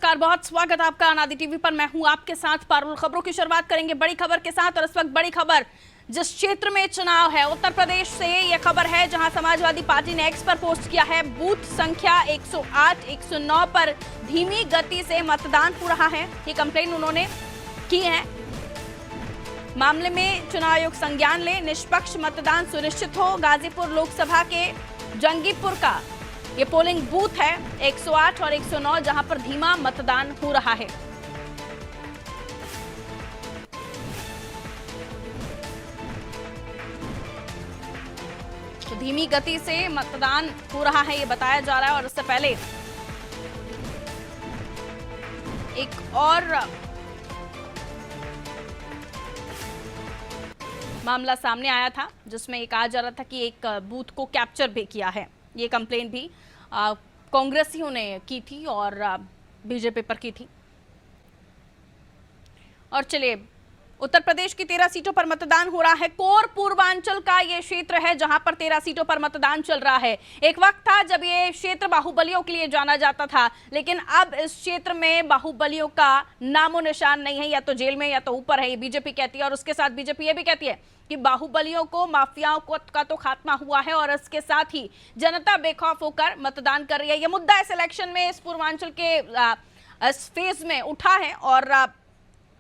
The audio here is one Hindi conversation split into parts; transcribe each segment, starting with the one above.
नमस्कार, बहुत स्वागत आपका अनादि टीवी पर। मैं हूं आपके साथ पारुल। खबरों की शुरुआत करेंगे बड़ी खबर के साथ और इस वक्त बड़ी खबर जिस क्षेत्र में चुनाव है उत्तर प्रदेश से यह खबर है, जहां समाजवादी पार्टी ने एक्स पर पोस्ट किया है बूथ संख्या 108, 109 पर धीमी गति से मतदान हो रहा है। ये कंप्लेन उन्होंने की है। मामले में चुनाव आयोग संज्ञान ले, निष्पक्ष मतदान सुनिश्चित हो। गाजीपुर लोकसभा के जंगीपुर का ये पोलिंग बूथ है 108 और 109, जहां पर धीमा मतदान हो रहा है। तो धीमी गति से मतदान हो रहा है, ये बताया जा रहा है। और इससे पहले एक और मामला सामने आया था जिसमें ये कहा जा रहा था कि एक बूथ को कैप्चर भी किया है। ये कंप्लेन भी कांग्रेसियों ने की थी और बीजेपी पर की थी। और चलिए, उत्तर प्रदेश की 13 सीटों पर मतदान हो रहा है। कोर पूर्वांचल का ये क्षेत्र है जहां पर 13 सीटों पर मतदान चल रहा है। एक वक्त था जब ये क्षेत्र बाहुबलियों के लिए जाना जाता था, लेकिन अब इस क्षेत्र में बाहुबलियों का नामो निशान नहीं है। या तो जेल में या तो ऊपर है, ये बीजेपी कहती है। और उसके साथ बीजेपी ये भी कहती है कि बाहुबलियों को, माफियाओं का तो खात्मा हुआ है और इसके साथ ही जनता बेखौफ होकर मतदान कर रही है। यह मुद्दा इस इलेक्शन में इस पूर्वांचल के इस फेज में उठा है। और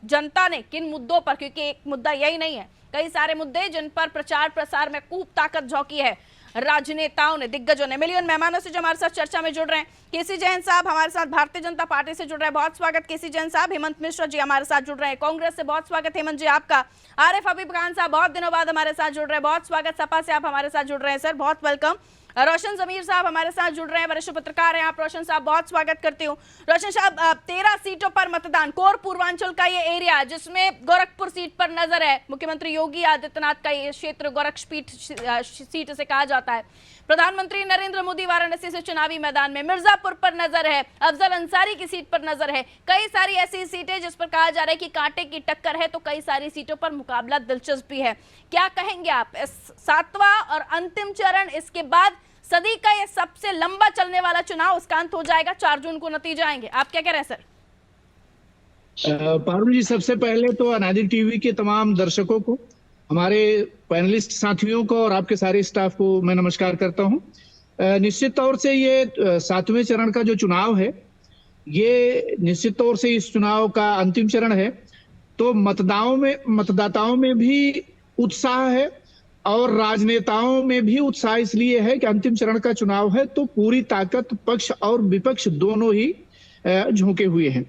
जनता ने किन मुद्दों पर, क्योंकि एक मुद्दा यही नहीं है, कई सारे मुद्दे जिन पर प्रचार प्रसार में खूब ताकत झोंकी है राजनेताओं ने, दिग्गजों ने। मिलियन मेहमानों से जो हमारे साथ चर्चा में जुड़ रहे हैं, केसी जैन साहब हमारे साथ भारतीय जनता पार्टी से जुड़ रहे हैं, बहुत स्वागत केसी जैन साहब। हेमंत मिश्रा जी हमारे साथ जुड़ रहे हैं कांग्रेस से, बहुत स्वागत हेमंत जी आपका। आरिफ हबीब खान साहब बहुत दिनों बाद हमारे साथ जुड़ रहे हैं, बहुत स्वागत। सपा से आप हमारे साथ जुड़ रहे हैं सर, बहुत वेलकम। रोशन जमीर साहब हमारे साथ जुड़ रहे हैं, वरिष्ठ पत्रकार हैं आप। रोशन साहब बहुत स्वागत करती हूँ। रोशन साहब, 13 सीटों पर मतदान, कोर पूर्वांचल का ये एरिया जिसमें गोरखपुर सीट पर नजर है, मुख्यमंत्री योगी आदित्यनाथ का ये क्षेत्र गोरखपीठ सीट से कहा जाता है। प्रधानमंत्री नरेंद्र मोदी वाराणसी से चुनावी मैदान में, मिर्जापुर पर नजर है, अफजल अंसारी की सीट पर नजर है। कई सारी ऐसी सीटें जिस पर कहा जा रहा है कि कांटे की टक्कर है, तो कई सारी सीटों पर मुकाबला दिलचस्प भी है। क्या कहेंगे आप, इस 7वां और अंतिम चरण, इसके बाद सदी का ये सबसे लंबा चलने वाला चुनाव, उसका अंत हो जाएगा, 4 जून को नतीजे आएंगे, आप क्या कह रहे हैं सर? पारुल जी, सबसे पहले तो अनादि टीवी के तमाम दर्शकों को, हमारे पैनलिस्ट साथियों को और आपके सारे स्टाफ को मैं नमस्कार करता हूं। निश्चित तौर से ये 7वें चरण का जो चुनाव है, ये निश्चित तौर से इस चुनाव का अंतिम चरण है। तो मतदाताओं में भी उत्साह है और राजनेताओं में भी उत्साह इसलिए है कि अंतिम चरण का चुनाव है, तो पूरी ताकत पक्ष और विपक्ष दोनों ही झोंके हुए हैं।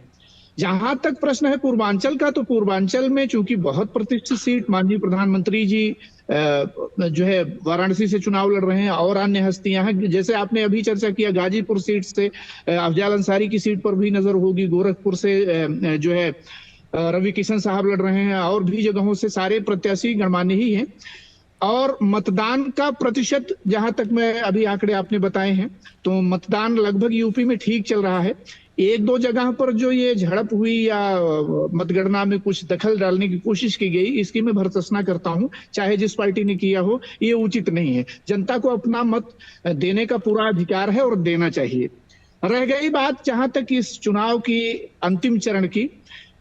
जहां तक प्रश्न है पूर्वांचल का, तो पूर्वांचल में चूंकि बहुत प्रतिष्ठित सीट, माननीय प्रधानमंत्री जी जो है वाराणसी से चुनाव लड़ रहे हैं और अन्य हस्तियां हैं, जैसे आपने अभी चर्चा किया गाजीपुर सीट से अफजल अंसारी की सीट पर भी नजर होगी, गोरखपुर से जो है रवि किशन साहब लड़ रहे हैं, और भी जगहों से सारे प्रत्याशी गणमान्य ही हैं। और मतदान का प्रतिशत, जहां तक मैं अभी आंकड़े आपने बताए हैं, तो मतदान लगभग यूपी में ठीक चल रहा है। 1-2 जगह पर जो ये झड़प हुई या मतगणना में कुछ दखल डालने की कोशिश की गई, इसकी मैं भर्त्सना करता हूं, चाहे जिस पार्टी ने किया हो, ये उचित नहीं है। जनता को अपना मत देने का पूरा अधिकार है और देना चाहिए। रह गई बात जहां तक इस चुनाव की अंतिम चरण की,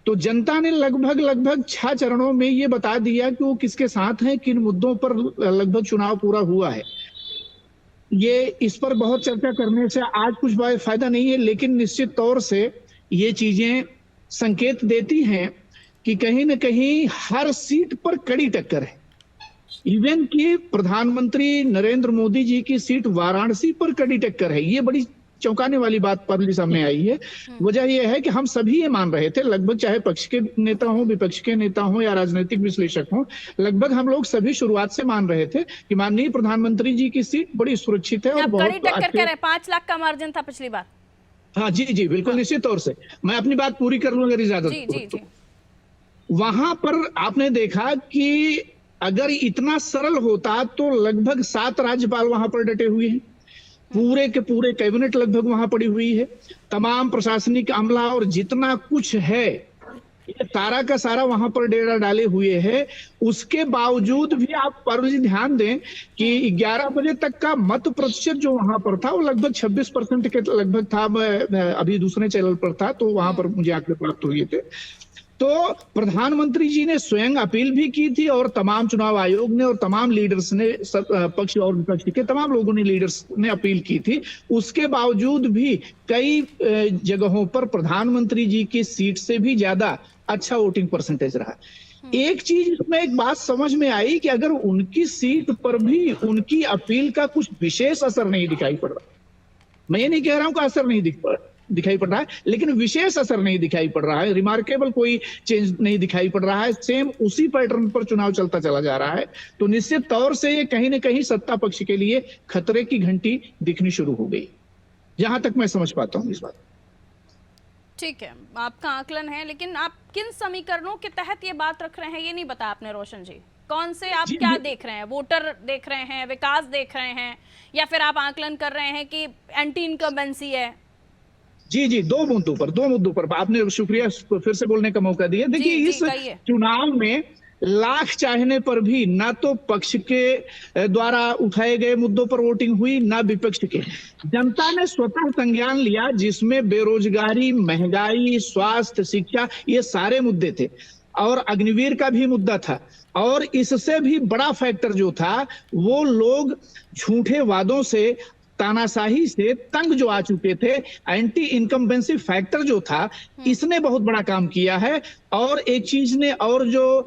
तो जनता ने लगभग 6 चरणों में ये बता दिया कि वो किसके साथ हैं, किन मुद्दों पर लगभग चुनाव पूरा हुआ है। ये इस पर बहुत चर्चा करने से आज कुछ फायदा नहीं है, लेकिन निश्चित तौर से ये चीजें संकेत देती हैं कि कहीं न कहीं हर सीट पर कड़ी टक्कर है। इवन कि प्रधानमंत्री नरेंद्र मोदी जी की सीट वाराणसी पर कड़ी टक्कर है। ये बड़ी चौंकाने वाली बात पर सामने आई है। वजह यह है कि हम सभी ये मान रहे थे, लगभग चाहे पक्ष के नेता हो, विपक्ष के नेता हो या राजनीतिक विश्लेषक हो, लगभग हम लोग सभी शुरुआत से मान रहे थे कि माननीय प्रधानमंत्री जी की सीट बड़ी सुरक्षित है और बहुत कड़ी टक्कर कह रहे हैं। 5 लाख का मार्जिन था पिछली बार। हाँ जी बिल्कुल, हाँ। निश्चित तौर से मैं अपनी बात पूरी कर लूं अगर इजाजत हो। वहां पर आपने देखा कि अगर इतना सरल होता तो लगभग 7 राज्यपाल वहां पर डटे हुए हैं, पूरे के पूरे कैबिनेट लगभग वहां पड़ी हुई है, तमाम प्रशासनिक अमला और जितना कुछ है ये सारा का सारा वहां पर डेरा डाले हुए है। उसके बावजूद भी आप पारुल जी ध्यान दें कि 11 बजे तक का मत प्रतिशत जो वहां पर था वो लगभग 26% के लगभग था। मैं अभी दूसरे चैनल पर था तो वहां पर मुझे आंकड़े प्राप्त हुए थे। तो प्रधानमंत्री जी ने स्वयं अपील भी की थी और तमाम चुनाव आयोग ने और तमाम लीडर्स ने, सब पक्ष और विपक्ष के तमाम लोगों ने, लीडर्स ने अपील की थी। उसके बावजूद भी कई जगहों पर प्रधानमंत्री जी की सीट से भी ज्यादा अच्छा वोटिंग परसेंटेज रहा। एक चीज इसमें एक बात समझ में आई कि अगर उनकी सीट पर भी उनकी अपील का कुछ विशेष असर नहीं दिखाई पड़ रहा, मैं ये नहीं कह रहा हूं कि असर नहीं दिखाई पड़ रहा है, लेकिन विशेष असर नहीं दिखाई पड़ रहा है, रिमार्केबल कोई चेंज नहीं दिखाई पड़ रहा है, सेम उसी पैटर्न पर चुनाव चलता चला जा रहा है, तो निश्चित तौर से ये कहीं ना कहीं सत्ता पक्ष के लिए खतरे की घंटी दिखनी शुरू हो गई, जहां तक मैं समझ पाता हूं इस बात। ठीक है, आपका आकलन है, लेकिन आप किन समीकरणों के तहत ये बात रख रहे हैं ये नहीं बताया आपने रोशन जी। कौन से आप क्या देख रहे हैं? वोटर देख रहे हैं, विकास देख रहे हैं, या फिर आप आकलन कर रहे हैं कि एंटी इनकम्बेंसी है? जी, दो मुद्दों पर आपने शुक्रिया फिर से बोलने का मौका दिया। देखिए, इस चुनाव में लाख चाहने पर भी ना तो पक्ष के द्वारा उठाए गए मुद्दों पर वोटिंग हुई, ना विपक्ष के। जनता ने स्वतः संज्ञान लिया, जिसमें बेरोजगारी, महंगाई, स्वास्थ्य, शिक्षा, ये सारे मुद्दे थे, और अग्निवीर का भी मुद्दा था। और इससे भी बड़ा फैक्टर जो था, वो लोग झूठे वादों से, तानाशाही से तंग जो आ चुके थे, एंटी इनकम्बेंसी फैक्टर जो था, इसने बहुत बड़ा काम किया है। और एक चीज ने, और जो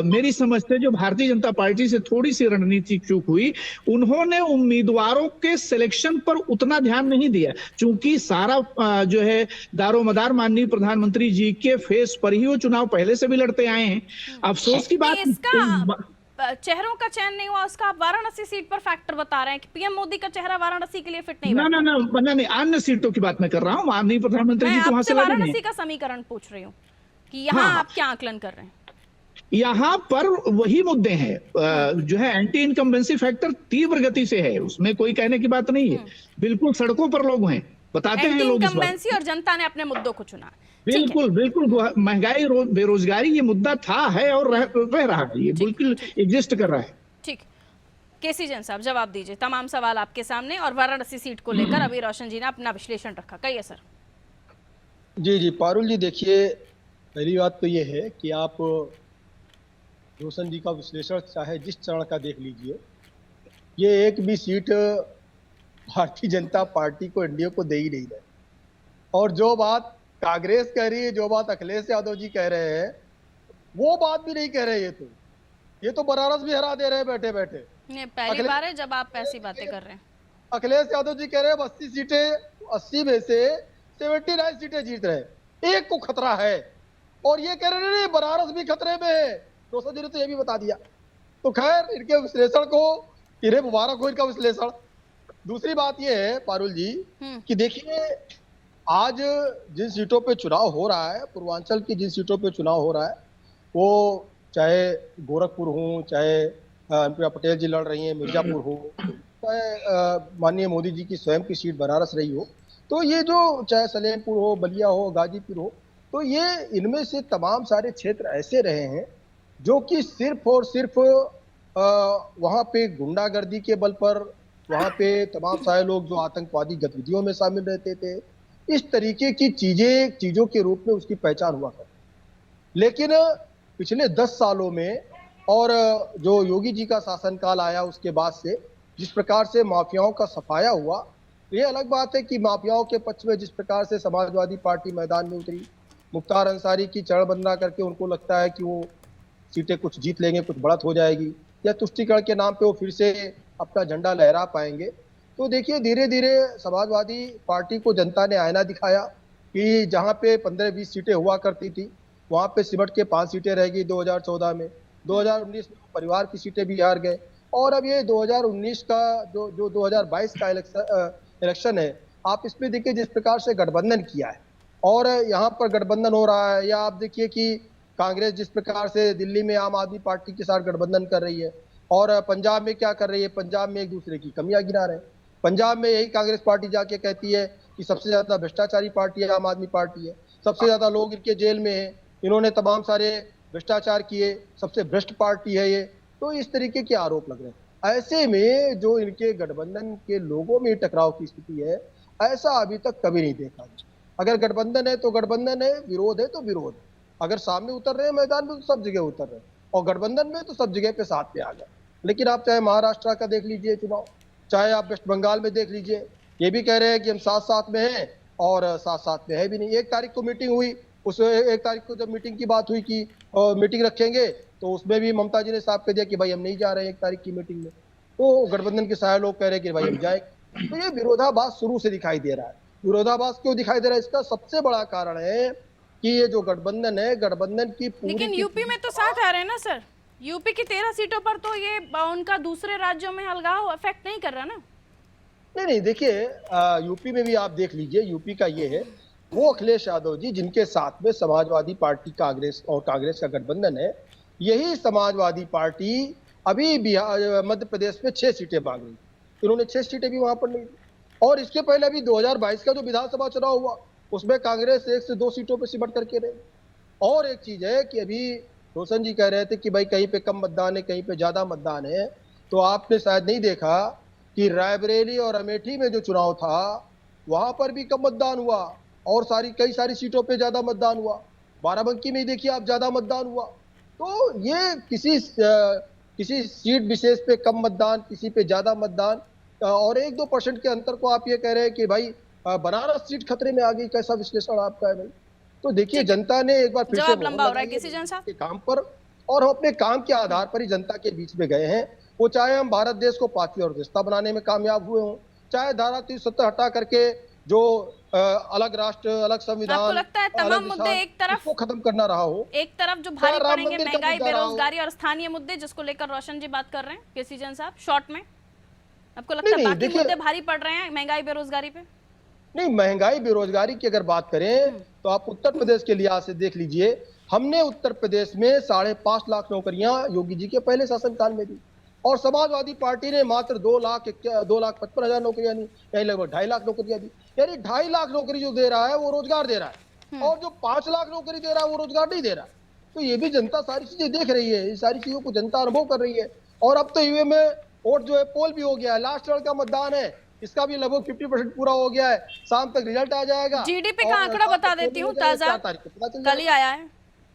मेरी समझ से जो भारतीय जनता पार्टी से थोड़ी सी रणनीतिक चूक हुई, उन्होंने उम्मीदवारों के सिलेक्शन पर उतना ध्यान नहीं दिया, क्योंकि सारा जो है दारोमदार माननीय प्रधानमंत्री जी के फेस पर ही वो चुनाव पहले से भी लड़ते आए हैं। अफसोस की बात, चेहरों का चयन नहीं हुआ, उसका आप वाराणसी सीट पर फैक्टर बता रहे हैं कि पीएम मोदी का चेहरा वाराणसी के लिए फिट नहीं बैठा। नहीं, अन्य सीटों की बात मैं कर रहा हूँ, माननीय प्रधानमंत्री जी तो वहां से वाराणसी का समीकरण पूछ रही हूँ कि यहाँ आप क्या आकलन कर रहे हैं? यहाँ पर वही मुद्दे हैं, जो है एंटी इनकम्बेंसी फैक्टर तीव्र गति से है, उसमें कोई कहने की बात नहीं है। बिल्कुल सड़कों पर लोग हैं, बताते हैं लोग इस बात। और जनता ने अपने मुद्दों को चुना। बिल्कुल महंगाई, बेरोजगारी, ये मुद्दा था, है और रह रहा है, ये बिल्कुल एग्जिस्ट कर रहा है। ठीक, केसी जैन साहब जवाब दीजिए, तमाम सवाल आपके सामने, और वाराणसी सीट को लेकर अभी रोशन जी ने अपना विश्लेषण रखा। कहिए सर। जी पारुल जी, देखिए, पहली बात तो ये है कि आप रोशन जी का विश्लेषण चाहे जिस चरण का देख लीजिए, ये एक भी सीट भारतीय जनता पार्टी को, एनडीए को दे ही नहीं रहे। और जो बात कांग्रेस कह रही है, जो बात अखिलेश यादव जी कह रहे हैं, वो बात भी नहीं कह रहे। ये तो बनारस भी हरा दे रहे हैं बैठे बैठे। पहली बार है जब आप ऐसी बातें कर रहे हैं। अखिलेश यादव जी कह रहे हैं 80 सीटें, 80 में से 79 सीटें जीत रहे, एक को खतरा है। और ये कह रहे हैं बनारस भी खतरे में है, रोशन जी ने तो ये भी बता दिया। तो खैर, इनके विश्लेषण को, इन्हें मुबारक हो इनका विश्लेषण। दूसरी बात ये है पारुल जी कि देखिए, आज जिन सीटों पे चुनाव हो रहा है, पूर्वांचल की जिन सीटों पे चुनाव हो रहा है, वो चाहे गोरखपुर हो, चाहे अनुप्रिया पटेल जी लड़ रही हैं मिर्जापुर हो, चाहे माननीय मोदी जी की स्वयं की सीट बनारस रही हो, तो ये जो चाहे सलेमपुर हो, बलिया हो, गाजीपुर हो, तो ये इनमें से तमाम सारे क्षेत्र ऐसे रहे हैं जो कि सिर्फ और सिर्फ वहाँ पे गुंडागर्दी के बल पर, वहाँ पे तमाम सारे लोग जो आतंकवादी गतिविधियों में शामिल रहते थे, इस तरीके की चीजों के रूप में उसकी पहचान हुआ करती। लेकिन पिछले 10 सालों में, और जो योगी जी का शासनकाल आया उसके बाद से, जिस प्रकार से माफियाओं का सफाया हुआ, ये अलग बात है कि माफियाओं के पक्ष में जिस प्रकार से समाजवादी पार्टी मैदान में उतरी, मुख्तार अंसारी की चरण वंदना करके उनको लगता है कि वो सीटें कुछ जीत लेंगे, कुछ बढ़त हो जाएगी, या तुष्टीकरण के नाम पे वो फिर से अपना झंडा लहरा पाएंगे। तो देखिए, धीरे धीरे समाजवादी पार्टी को जनता ने आईना दिखाया कि जहाँ पे 15-20 सीटें हुआ करती थी, वहाँ पे सिमट के 5 सीटें रह गई 2014 में। 2019 में परिवार की सीटें भी हार गए, और अब ये 2019 का जो 2022 का इलेक्शन है, आप इसमें देखिए जिस प्रकार से गठबंधन किया है, और यहाँ पर गठबंधन हो रहा है, या आप देखिए कि कांग्रेस जिस प्रकार से दिल्ली में आम आदमी पार्टी के साथ गठबंधन कर रही है, और पंजाब में क्या कर रही है, पंजाब में एक दूसरे की कमियां गिना रहे हैं। पंजाब में यही कांग्रेस पार्टी जाके कहती है कि सबसे ज्यादा भ्रष्टाचारी पार्टी है आम आदमी पार्टी है, सबसे ज्यादा लोग इनके जेल में है, इन्होंने तमाम सारे भ्रष्टाचार किए, सबसे भ्रष्ट पार्टी है ये, तो इस तरीके के आरोप लग रहे हैं। ऐसे में जो इनके गठबंधन के लोगों में टकराव की स्थिति है, ऐसा अभी तक कभी नहीं देखा। अगर गठबंधन है तो गठबंधन है, विरोध है तो विरोध है। अगर सामने उतर रहे हैं मैदान में तो सब जगह उतर रहे हैं, और गठबंधन में तो सब जगह पे साथ में आ गए। लेकिन आप चाहे महाराष्ट्र का देख लीजिए चुनाव, चाहे आप वेस्ट बंगाल में देख लीजिए, ये भी कह रहे हैं कि हम साथ साथ में हैं और साथ साथ में है भी नहीं। 1 तारीख को मीटिंग हुई, उस 1 तारीख को जब मीटिंग की बात हुई कि मीटिंग रखेंगे, तो उसमें भी ममता जी ने साफ कह दिया कि भाई हम नहीं जा रहे हैं 1 तारीख की मीटिंग में। तो गठबंधन के सारे लोग कह रहे हैं कि भाई हम जाएंगे। तो ये विरोधाभास शुरू से दिखाई दे रहा है। विरोधाभास क्यों दिखाई दे रहा है? इसका सबसे बड़ा कारण है कि ये जो गठबंधन है, गठबंधन की लेकिन यूपी में तो साथ आ रहे हैं ना सर, यूपी की 13 सीटों पर तो ये उनका दूसरे राज्यों में अलगाव अफेक्ट नहीं कर रहा ना। नहीं देखिए, यूपी में भी आप देख लीजिए, यूपी का ये है, वो अखिलेश यादव जी जिनके साथ में समाजवादी पार्टी कांग्रेस और कांग्रेस का गठबंधन है, यही समाजवादी पार्टी अभी बिहार मध्य प्रदेश में 6 सीटें मांग रही। इन्होंने 6 सीटें भी वहां पर नहीं दी। और इसके पहले अभी 2022 का जो विधानसभा चुनाव हुआ, उसमें कांग्रेस 1 से 2 सीटों पर सिमट करके रही। और एक चीज है कि अभी रोशन जी कह रहे थे कि भाई कहीं पे कम मतदान है, कहीं पे ज्यादा मतदान है, तो आपने शायद नहीं देखा कि रायबरेली और अमेठी में जो चुनाव था वहां पर भी कम मतदान हुआ और कई सारी सीटों पे ज्यादा मतदान हुआ। बाराबंकी में देखिए आप, ज्यादा मतदान हुआ। तो ये किसी सीट विशेष पे कम मतदान, किसी पे ज्यादा मतदान और 1-2% के अंतर को आप ये कह रहे हैं कि भाई बनारस सीट खतरे में आ गई। कैसा विश्लेषण आपका है भाई? तो देखिए, जनता ने एक बार फिर से लंबा हो रहा है किसी जन साहब के काम पर, और हम अपने काम के आधार पर ही जनता के बीच में गए हैं। वो चाहे हम भारत देश को 5वीं अर्थव्यवस्था बनाने में कामयाब हुए हों, चाहे धारा 370 हटा करके जो अलग राष्ट्र, अलग संविधान, आपको लगता है तमाम मुद्दे एक तरफ को खत्म करना रहा हो, एक तरफ जो भारी पड़ेंगे महंगाई, बेरोजगारी और स्थानीय मुद्दे, जिसको लेकर रोशन जी बात कर रहे हैं, किसी जन साहब शॉर्ट में आपको लगता है बाकी मुद्दे भारी पड़ रहे हैं महंगाई बेरोजगारी पे? नहीं, महंगाई बेरोजगारी की अगर बात करें तो आप उत्तर प्रदेश के लिहाज से देख लीजिए। हमने उत्तर प्रदेश में 5.5 लाख नौकरियां योगी जी के पहले शासनकाल में दी, और समाजवादी पार्टी ने मात्र 2,55,000 नौकरियां दी, यानी लगभग 2.5 लाख नौकरियां दी। यानी 2.5 लाख नौकरी जो दे रहा है वो रोजगार दे रहा है, और जो 5 लाख नौकरी दे रहा है वो रोजगार नहीं दे रहा। तो ये भी जनता सारी चीजें देख रही है, ये सारी चीजों को जनता अनुभव कर रही है। और अब तो ईवीएम में वोट जो है पोल भी हो गया है, लास्ट चरण का मतदान है, इसका भी लगभग 50% पूरा हो गया है। शाम तक रिजल्ट आ जाएगा। जीडीपी का आंकड़ा बता देती हूँ, ताजा कल ही आया है,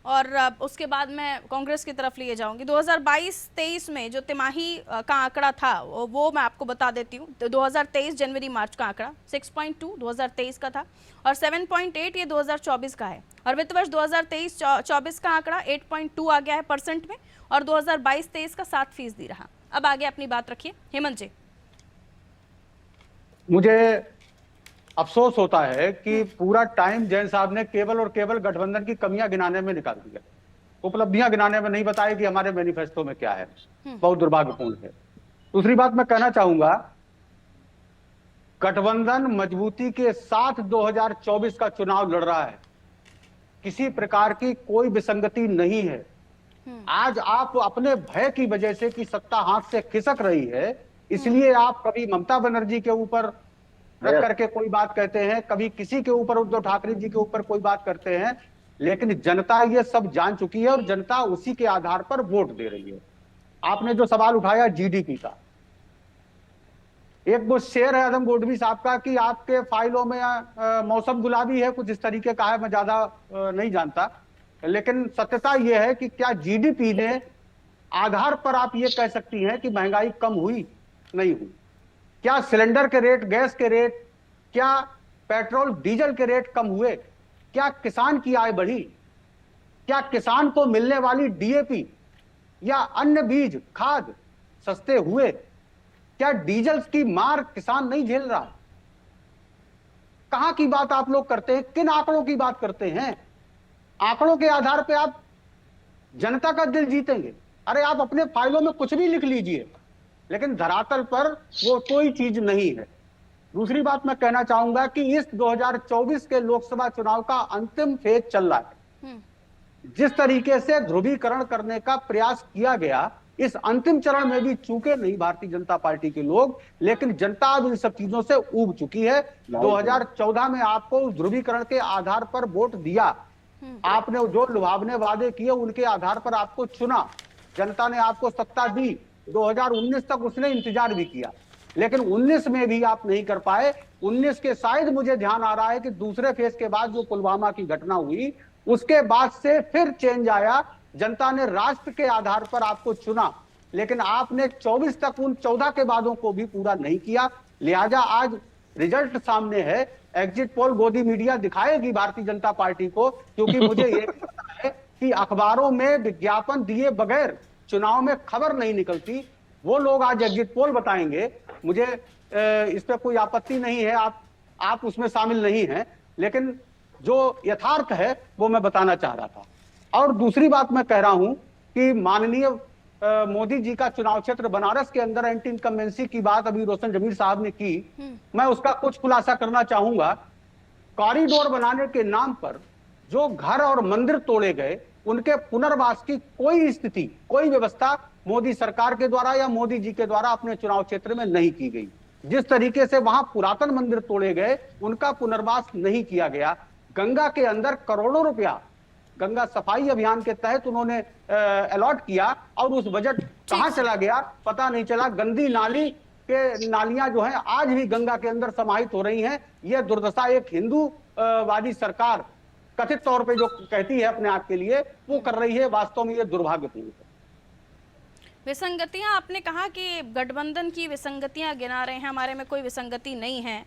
और उसके बाद मैं कांग्रेस की तरफ लिए जाऊंगी। 2022-23 में जो तिमाही का आंकड़ा था वो मैं आपको बता देती हूँ। 2023 जनवरी मार्च का आंकड़ा 6.2 2023 का था, और 7.8 ये 2024 का है। और वित्त वर्ष 2023-24 का आंकड़ा 8.2 आ गया है परसेंट में, और 2022-23 का 7% रहा। अब आगे अपनी बात रखिए हेमंत जी। मुझे अफसोस होता है कि पूरा टाइम जैन साहब ने केवल और केवल गठबंधन की कमियां गिनाने में निकाल दिया, उपलब्धियां गिनाने में नहीं बताया कि हमारे मैनिफेस्टो में क्या है। बहुत दुर्भाग्यपूर्ण है। दूसरी बात मैं कहना चाहूंगा, गठबंधन मजबूती के साथ 2024 का चुनाव लड़ रहा है, किसी प्रकार की कोई विसंगति नहीं है। आज आप अपने भय की वजह से कि सत्ता हाथ से खिसक रही है, इसलिए आप कभी ममता बनर्जी के ऊपर रख करके कोई बात कहते हैं, कभी किसी के ऊपर, उद्धव ठाकरे जी के ऊपर कोई बात करते हैं, लेकिन जनता ये सब जान चुकी है और जनता उसी के आधार पर वोट दे रही है। आपने जो सवाल उठाया जीडीपी का, एक वो शेर है आदम गोडवी साहब का कि आपके फाइलों में मौसम गुलाबी है, कुछ इस तरीके का है, मैं ज्यादा नहीं जानता, लेकिन सत्यता यह है कि क्या जीडीपी ने आधार पर आप ये कह सकती हैं कि महंगाई कम हुई? नहीं हुई। क्या सिलेंडर के रेट, गैस के रेट, क्या पेट्रोल डीजल के रेट कम हुए? क्या किसान की आय बढ़ी? क्या किसान को मिलने वाली डीएपी या अन्य बीज खाद सस्ते हुए? क्या डीजल की मार किसान नहीं झेल रहा? कहां की बात आप लोग करते हैं? किन आंकड़ों की बात करते हैं? आंकड़ों के आधार पर आप जनता का दिल जीतेंगे? अरे आप अपने फाइलों में कुछ भी लिख लीजिए, लेकिन धरातल पर वो कोई चीज नहीं है। दूसरी बात मैं कहना चाहूंगा कि इस 2024 के लोकसभा चुनाव का अंतिम फेज चल रहा है। जिस तरीके से ध्रुवीकरण करने का प्रयास किया गया, इस अंतिम चरण में भी चूके नहीं भारतीय जनता पार्टी के लोग, लेकिन जनता अब इन सब चीजों से ऊब चुकी है। 2014 में आपको ध्रुवीकरण के आधार पर वोट दिया, आपने जो लुभावने वादे किए उनके आधार पर आपको चुना, जनता ने आपको सत्ता दी। 2019 तक उसने इंतजार भी किया, लेकिन 19 में भी आप नहीं कर पाए। 19 के शायद मुझे ध्यान आ रहा है कि दूसरे फेज के बाद जो पुलवामा की घटना हुई उसके बाद से फिर चेंज आया, जनता ने राष्ट्र के आधार पर आपको चुना, लेकिन आपने 24 तक उन 14 के वादों को भी पूरा नहीं किया। लिहाजा आज रिजल्ट सामने है। एग्जिट पोल गोदी मीडिया दिखाएगी भारतीय जनता पार्टी को, क्योंकि मुझे ये भी पता है कि अखबारों में विज्ञापन दिए बगैर चुनाव में खबर नहीं निकलती। वो लोग आज एग्जिट पोल बताएंगे। मुझे इस पर कोई आपत्ति नहीं है, आप उसमें शामिल नहीं हैं, लेकिन जो यथार्थ है वो मैं बताना चाह रहा था। और दूसरी बात मैं कह रहा हूं कि माननीय मोदी जी का चुनाव क्षेत्र बनारस के अंदर एंटी इनकम्बेंसी की बात अभी रोशन जमीर साहब ने की, मैं उसका कुछ खुलासा करना चाहूंगा। कॉरिडोर बनाने के नाम पर जो घर और मंदिर तोड़े गए, उनके पुनर्वास की कोई स्थिति, कोई व्यवस्था मोदी सरकार के द्वारा या मोदी जी के द्वारा अपने चुनाव क्षेत्र में नहीं की गई। जिस तरीके से वहां पुरातन मंदिर तोड़े गए, उनका पुनर्वास नहीं किया गया। गंगा के अंदर करोड़ों रुपया गंगा सफाई अभियान के तहत उन्होंने अलॉट किया और उस बजट कहां चला गया पता नहीं चला। गंदी नाली के नालियां जो हैं आज भी गंगा के अंदर समाहित हो रही हैं। यह दुर्दशा एक हिंदूवादी सरकार कथित तौर पे जो कहती है अपने आप के लिए, वो कर रही है। वास्तव में ये दुर्भाग्यपूर्ण है। विसंगतियां, आपने कहा कि गठबंधन की विसंगतियां गिना रहे हैं, हमारे में कोई विसंगति नहीं है,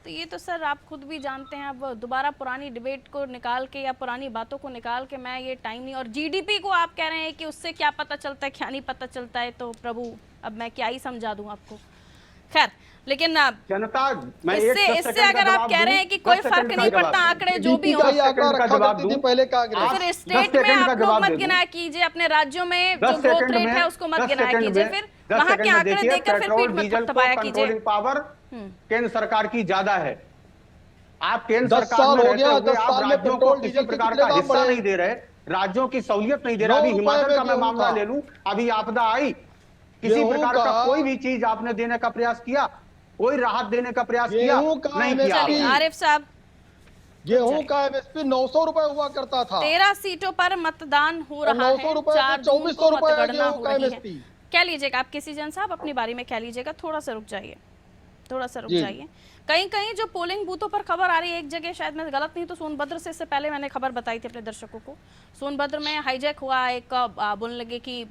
तो ये तो सर आप खुद भी जानते हैं। अब दोबारा पुरानी डिबेट को निकाल के या पुरानी बातों को निकाल के मैं ये टाइम नहीं, और जीडीपी को आप कह रहे हैं कि उससे क्या पता चलता है क्या नहीं पता चलता है, तो प्रभु अब मैं क्या ही समझा दूं आपको। खैर, लेकिन जनता इससे अगर आप कह रहे हैं कि कोई फर्क नहीं पड़ता, आंकड़े जो भी हो, पहले का फिर स्टेट में आप लोग मत गिनाया कीजिए, अपने राज्यों में जो ग्रोथ रेट है उसको मत गिनाया कीजिए, फिर वहां के आंकड़े देखकर फिर पीठ मत थपथपाया कीजिए। पावर केंद्र सरकार की ज्यादा है। आप केंद्र 10 सरकार साल में हो गया, रहते हुए 10 आप साल में राज्यों को पेट्रोल किसी डीजल के प्रकार कितने का दाम हिस्सा बढ़े? नहीं दे रहे, राज्यों की सहूलियत नहीं दे रहे। अभी 9 हिमाचल रुपए का में मैं मामला गेहूं ले लूं, अभी आपदा आई, किसी गेहूं प्रकार का का कोई भी चीज आपने देने का प्रयास किया, कोई राहत देने का प्रयास किया गेहूं का नहीं किया। MSP आरिफ साहब, गेहूं का एमएसपी 900 रुपए हुआ करता था। 13 सीटों पर मतदान हो रहा 900 है, रुपए 4 से जून 2400 को रुपए मतगणना गेहूं हो का रही है। एमएसपी। क्या लीजिएगा आप, किसी जन साहब अपनी बारी में क्या लीजिएगा, थोड़ा सा रुक जाइए, थोड़ा सा रुक जी। जाइए। कहीं कहीं जो पोलिंग बूथों पर खबर आ रही है, एक जगह शायद मैं गलत नहीं तो सोनभद्र से, इससे पहले मैंने खबर बताई थी अपने दर्शकों को, सोनभद्र में हाईजैक हुआ, एक बोलने लगे कि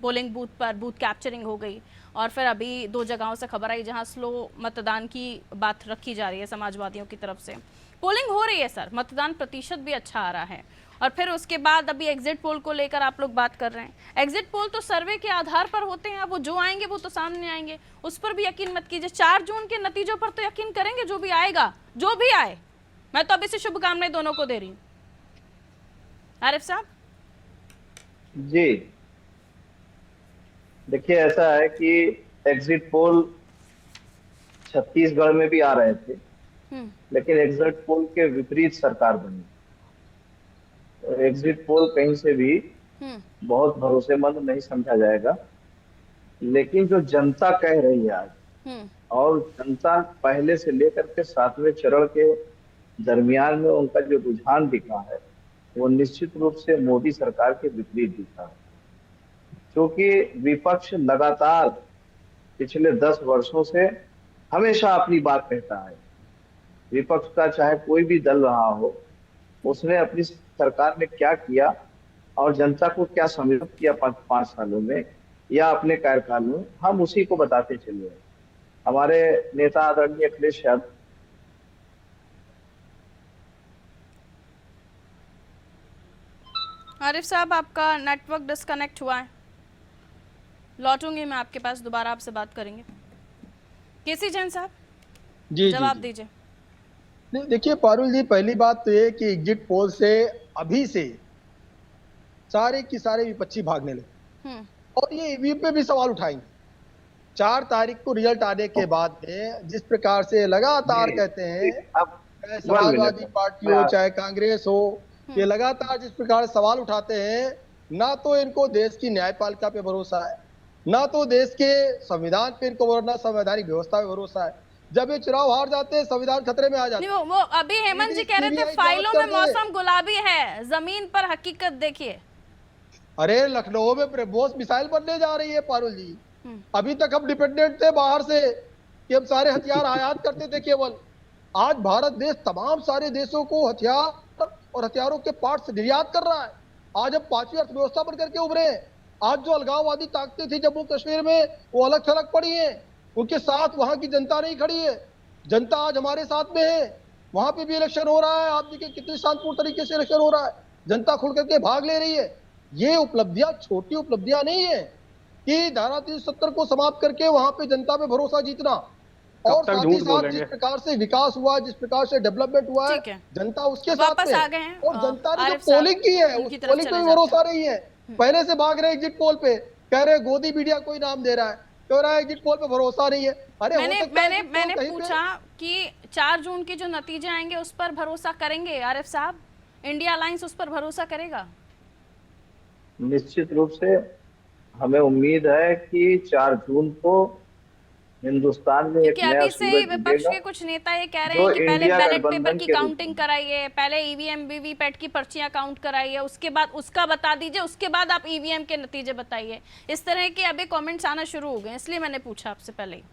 पोलिंग बूथ पर बूथ कैप्चरिंग हो गई, और फिर अभी 2 जगहों से खबर आई जहां स्लो मतदान की बात रखी जा रही है समाजवादियों की तरफ से। पोलिंग हो रही है सर, मतदान प्रतिशत भी अच्छा आ रहा है, और फिर उसके बाद अभी एग्जिट पोल को लेकर आप लोग बात कर रहे हैं। एग्जिट पोल तो सर्वे के आधार पर होते हैं, वो जो आएंगे वो तो सामने आएंगे, उस पर भी यकीन मत कीजिए। 4 जून के नतीजों पर तो यकीन करेंगे, जो भी आएगा, जो भी आए। मैं तो अभी से शुभकामनाएं दोनों को दे रही हूँ। आरिफ साहब जी, देखिए ऐसा है कि एग्जिट पोल छत्तीसगढ़ में भी आ रहे थे, लेकिन एग्जिट पोल के विपरीत सरकार बनी। एग्जिट पोल कहीं से भी बहुत भरोसेमंद नहीं समझा जाएगा, लेकिन जो जनता कह रही है आज, और जनता पहले से लेकर के 7वें चरण के दरमियान में उनका जो रुझान दिखा है, वो निश्चित रूप से मोदी सरकार के विपरीत दिखा है। क्योंकि विपक्ष लगातार पिछले 10 वर्षों से हमेशा अपनी बात कहता है। विपक्ष का चाहे कोई भी दल रहा हो, उसने अपनी सरकार में क्या किया और जनता को क्या समझौता किया 5 सालों में या अपने कार्यकाल में, हम उसी को बताते चले। हमारे नेता आदरणीय अखिलेश यादव आरिफ साहब, आपका नेटवर्क डिस्कनेक्ट हुआ है, लौटूंगी मैं आपके पास, दोबारा आपसे बात करेंगे। केसी जैन साहब जी जवाब दीजिए। नहीं, देखिए पारुल जी, पहली बात तो ये कि एग्जिट पोल से अभी से सारे की सारे विपक्षी भागने लगे और ये ईवीएम पे भी सवाल उठाएंगे। 4 तारीख को रिजल्ट आने के बाद में जिस प्रकार से लगातार कहते हैं, चाहे समाजवादी पार्टी हो चाहे कांग्रेस हो, ये लगातार जिस प्रकार सवाल उठाते हैं, ना तो इनको देश की न्यायपालिका पे भरोसा है, ना तो देश के संविधान पे इनको, ना संवैधानिक व्यवस्था पे भरोसा है। जब ये चुनाव हार जाते हैं संविधान खतरे में आ जाता नहीं, वो अभी हेमंत जी कह रहे थे CBI फाइलों जांच में कर दे। मौसम गुलाबी है, जमीन पर हकीकत देखिए। अरे लखनऊ में ब्रह्मोस मिसाइल बनने जा रही है पारुल जी। हम्म। अभी तक हम डिपेंडेंट थे बाहर से कि हम सारे हथियार आयात करते थे केवल। आज भारत देश तमाम सारे देशों को हथियार और हथियारों के पार्ट्स निर्यात कर रहा है। आज हम 5वीं अर्थव्यवस्था बन करके उभरे हैं। आज जो अलगाववादी ताकतें थी जम्मू कश्मीर में वो अलग थलग पड़ी हैं, उनके साथ वहां की जनता नहीं खड़ी है। जनता आज हमारे साथ में है। वहां पे भी इलेक्शन हो रहा है, आप देखिए कितनी शांतिपूर्ण तरीके से इलेक्शन हो रहा है, जनता खुल करके भाग ले रही है। ये उपलब्धियां छोटी उपलब्धियां नहीं है कि धारा 370 को समाप्त करके वहां पे जनता पे भरोसा जीतना, और तक साथ ही झूठ साथ बोलेंगे? जिस प्रकार से विकास हुआ, जिस प्रकार से डेवलपमेंट हुआ है, ठीक है। जनता उसके साथ वापस में आ है। गए हैं, और जनता ने जो आरिफ साहब पोलिंग की है उस उनकी तरफ पोलिंग पे चले भी जाते भरोसा नहीं है। पहले से भाग रहे एग्जिट पोल पे, कह रहे गोदी मीडिया कोई नाम दे रहा है, कह रहा है एग्जिट पोल पे भरोसा नहीं है। अरे हो मैंने सकता है मैंने exit poll मैंने कहीं पे- पूछा कि 4 जून के जो नतीजे आएंगे उस पर भरोसा करेंगे आरिफ साहब? इंडिया अलायंस उस पर भरोसा करेगा? निश्चित रूप से हमें उम्मीद है कि 4 जून को हिंदुस्तान में एक क्योंकि नया अभी से ही सूरज विपक्ष उगेगा। के कुछ नेता ये कह रहे जो हैं कि पहले इंडिया बैलेट पेपर गठबंधन की के रूप काउंटिंग में। कराइए, पहले ईवीएम वीवीपैट की पर्चियां काउंट कराइए, उसके बाद उसका बता दीजिए, उसके बाद आप ईवीएम के नतीजे बताइए। इस तरह के अभी कमेंट्स आना शुरू हो गए, इसलिए मैंने पूछा आपसे पहले ही।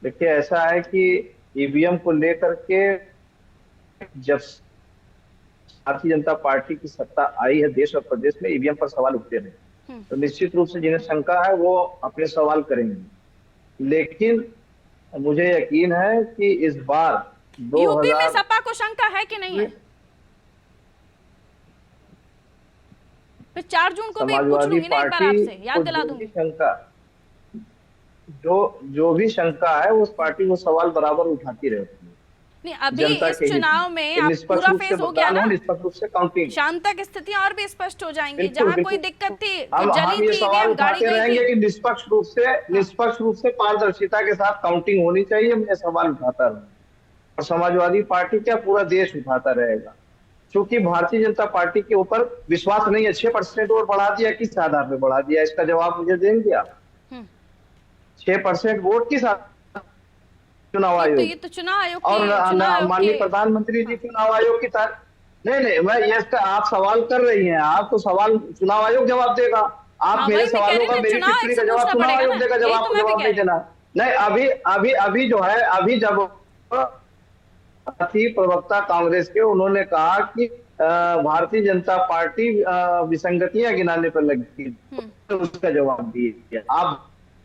देखिए ऐसा है कि ईवीएम को लेकर के जब भारतीय जनता पार्टी की सत्ता आई है देश और प्रदेश में, ईवीएम पर सवाल उठते रहे, तो निश्चित रूप से जिन्हें शंका है वो अपने सवाल करेंगे। लेकिन मुझे यकीन है कि इस बार यूपी में 2000 सपा को शंका है कि नहीं है? फिर 4 जून को भी पूछ समाजवादी लूंगी ना एक बार पार्टी आपसे, याद को दिला जो भी दूंगी। शंका जो भी शंका है उस पार्टी वो सवाल बराबर उठाती रहती है। नहीं, अभी जनता इस के हित चुनाव में। में तो आप निष्पक्ष पूरा रूप से फेज हो गया मतदान ना, हो, निष्पक्ष रूप से काउंटिंग। शाम तक स्थितियां और भी स्पष्ट हो जाएंगी। बिल्कुल, जहां कोई बिल्कुल। दिक्कत थी, हम जली ये थी सवाल ईवीएम, गाड़ी उठाते गई रहेंगे थी। कि निष्पक्ष रूप से पारदर्शिता के साथ काउंटिंग होनी चाहिए। मैं सवाल उठाता रहूं और समाजवादी पार्टी क्या पूरा देश उठाता रहेगा, क्योंकि भारतीय जनता पार्टी के ऊपर विश्वास नहीं है। 6% वोट बढ़ा दिया, किस आधार पे बढ़ा दिया, इसका जवाब मुझे देंगे आप? 6% वोट किस आधार? चुनाव आयोग ये तो चुनाव आयोग और माननीय के प्रधानमंत्री जी चुनाव आयोग की नहीं, मैं ये आप सवाल कर रही हैं, आप तो सवाल चुनाव आयोग जवाब देगा। आप हाँ, मेरे वही मैं कह सवालों रही का हूँ, मेरी चुनाव टिप्पणी आयोग का से जवाब पूछना चुनाव पड़ेगा आयोग ना, देगा, यही जवाब तो मैं भी जवाब कह नहीं रही हूँ। देना। नहीं, अभी जो है, अभी जब साथी प्रवक्ता कांग्रेस के उन्होंने कहा कि भारतीय जनता पार्टी विसंगतियां गिनाने पर लगी, तो उसका जवाब दिए। आप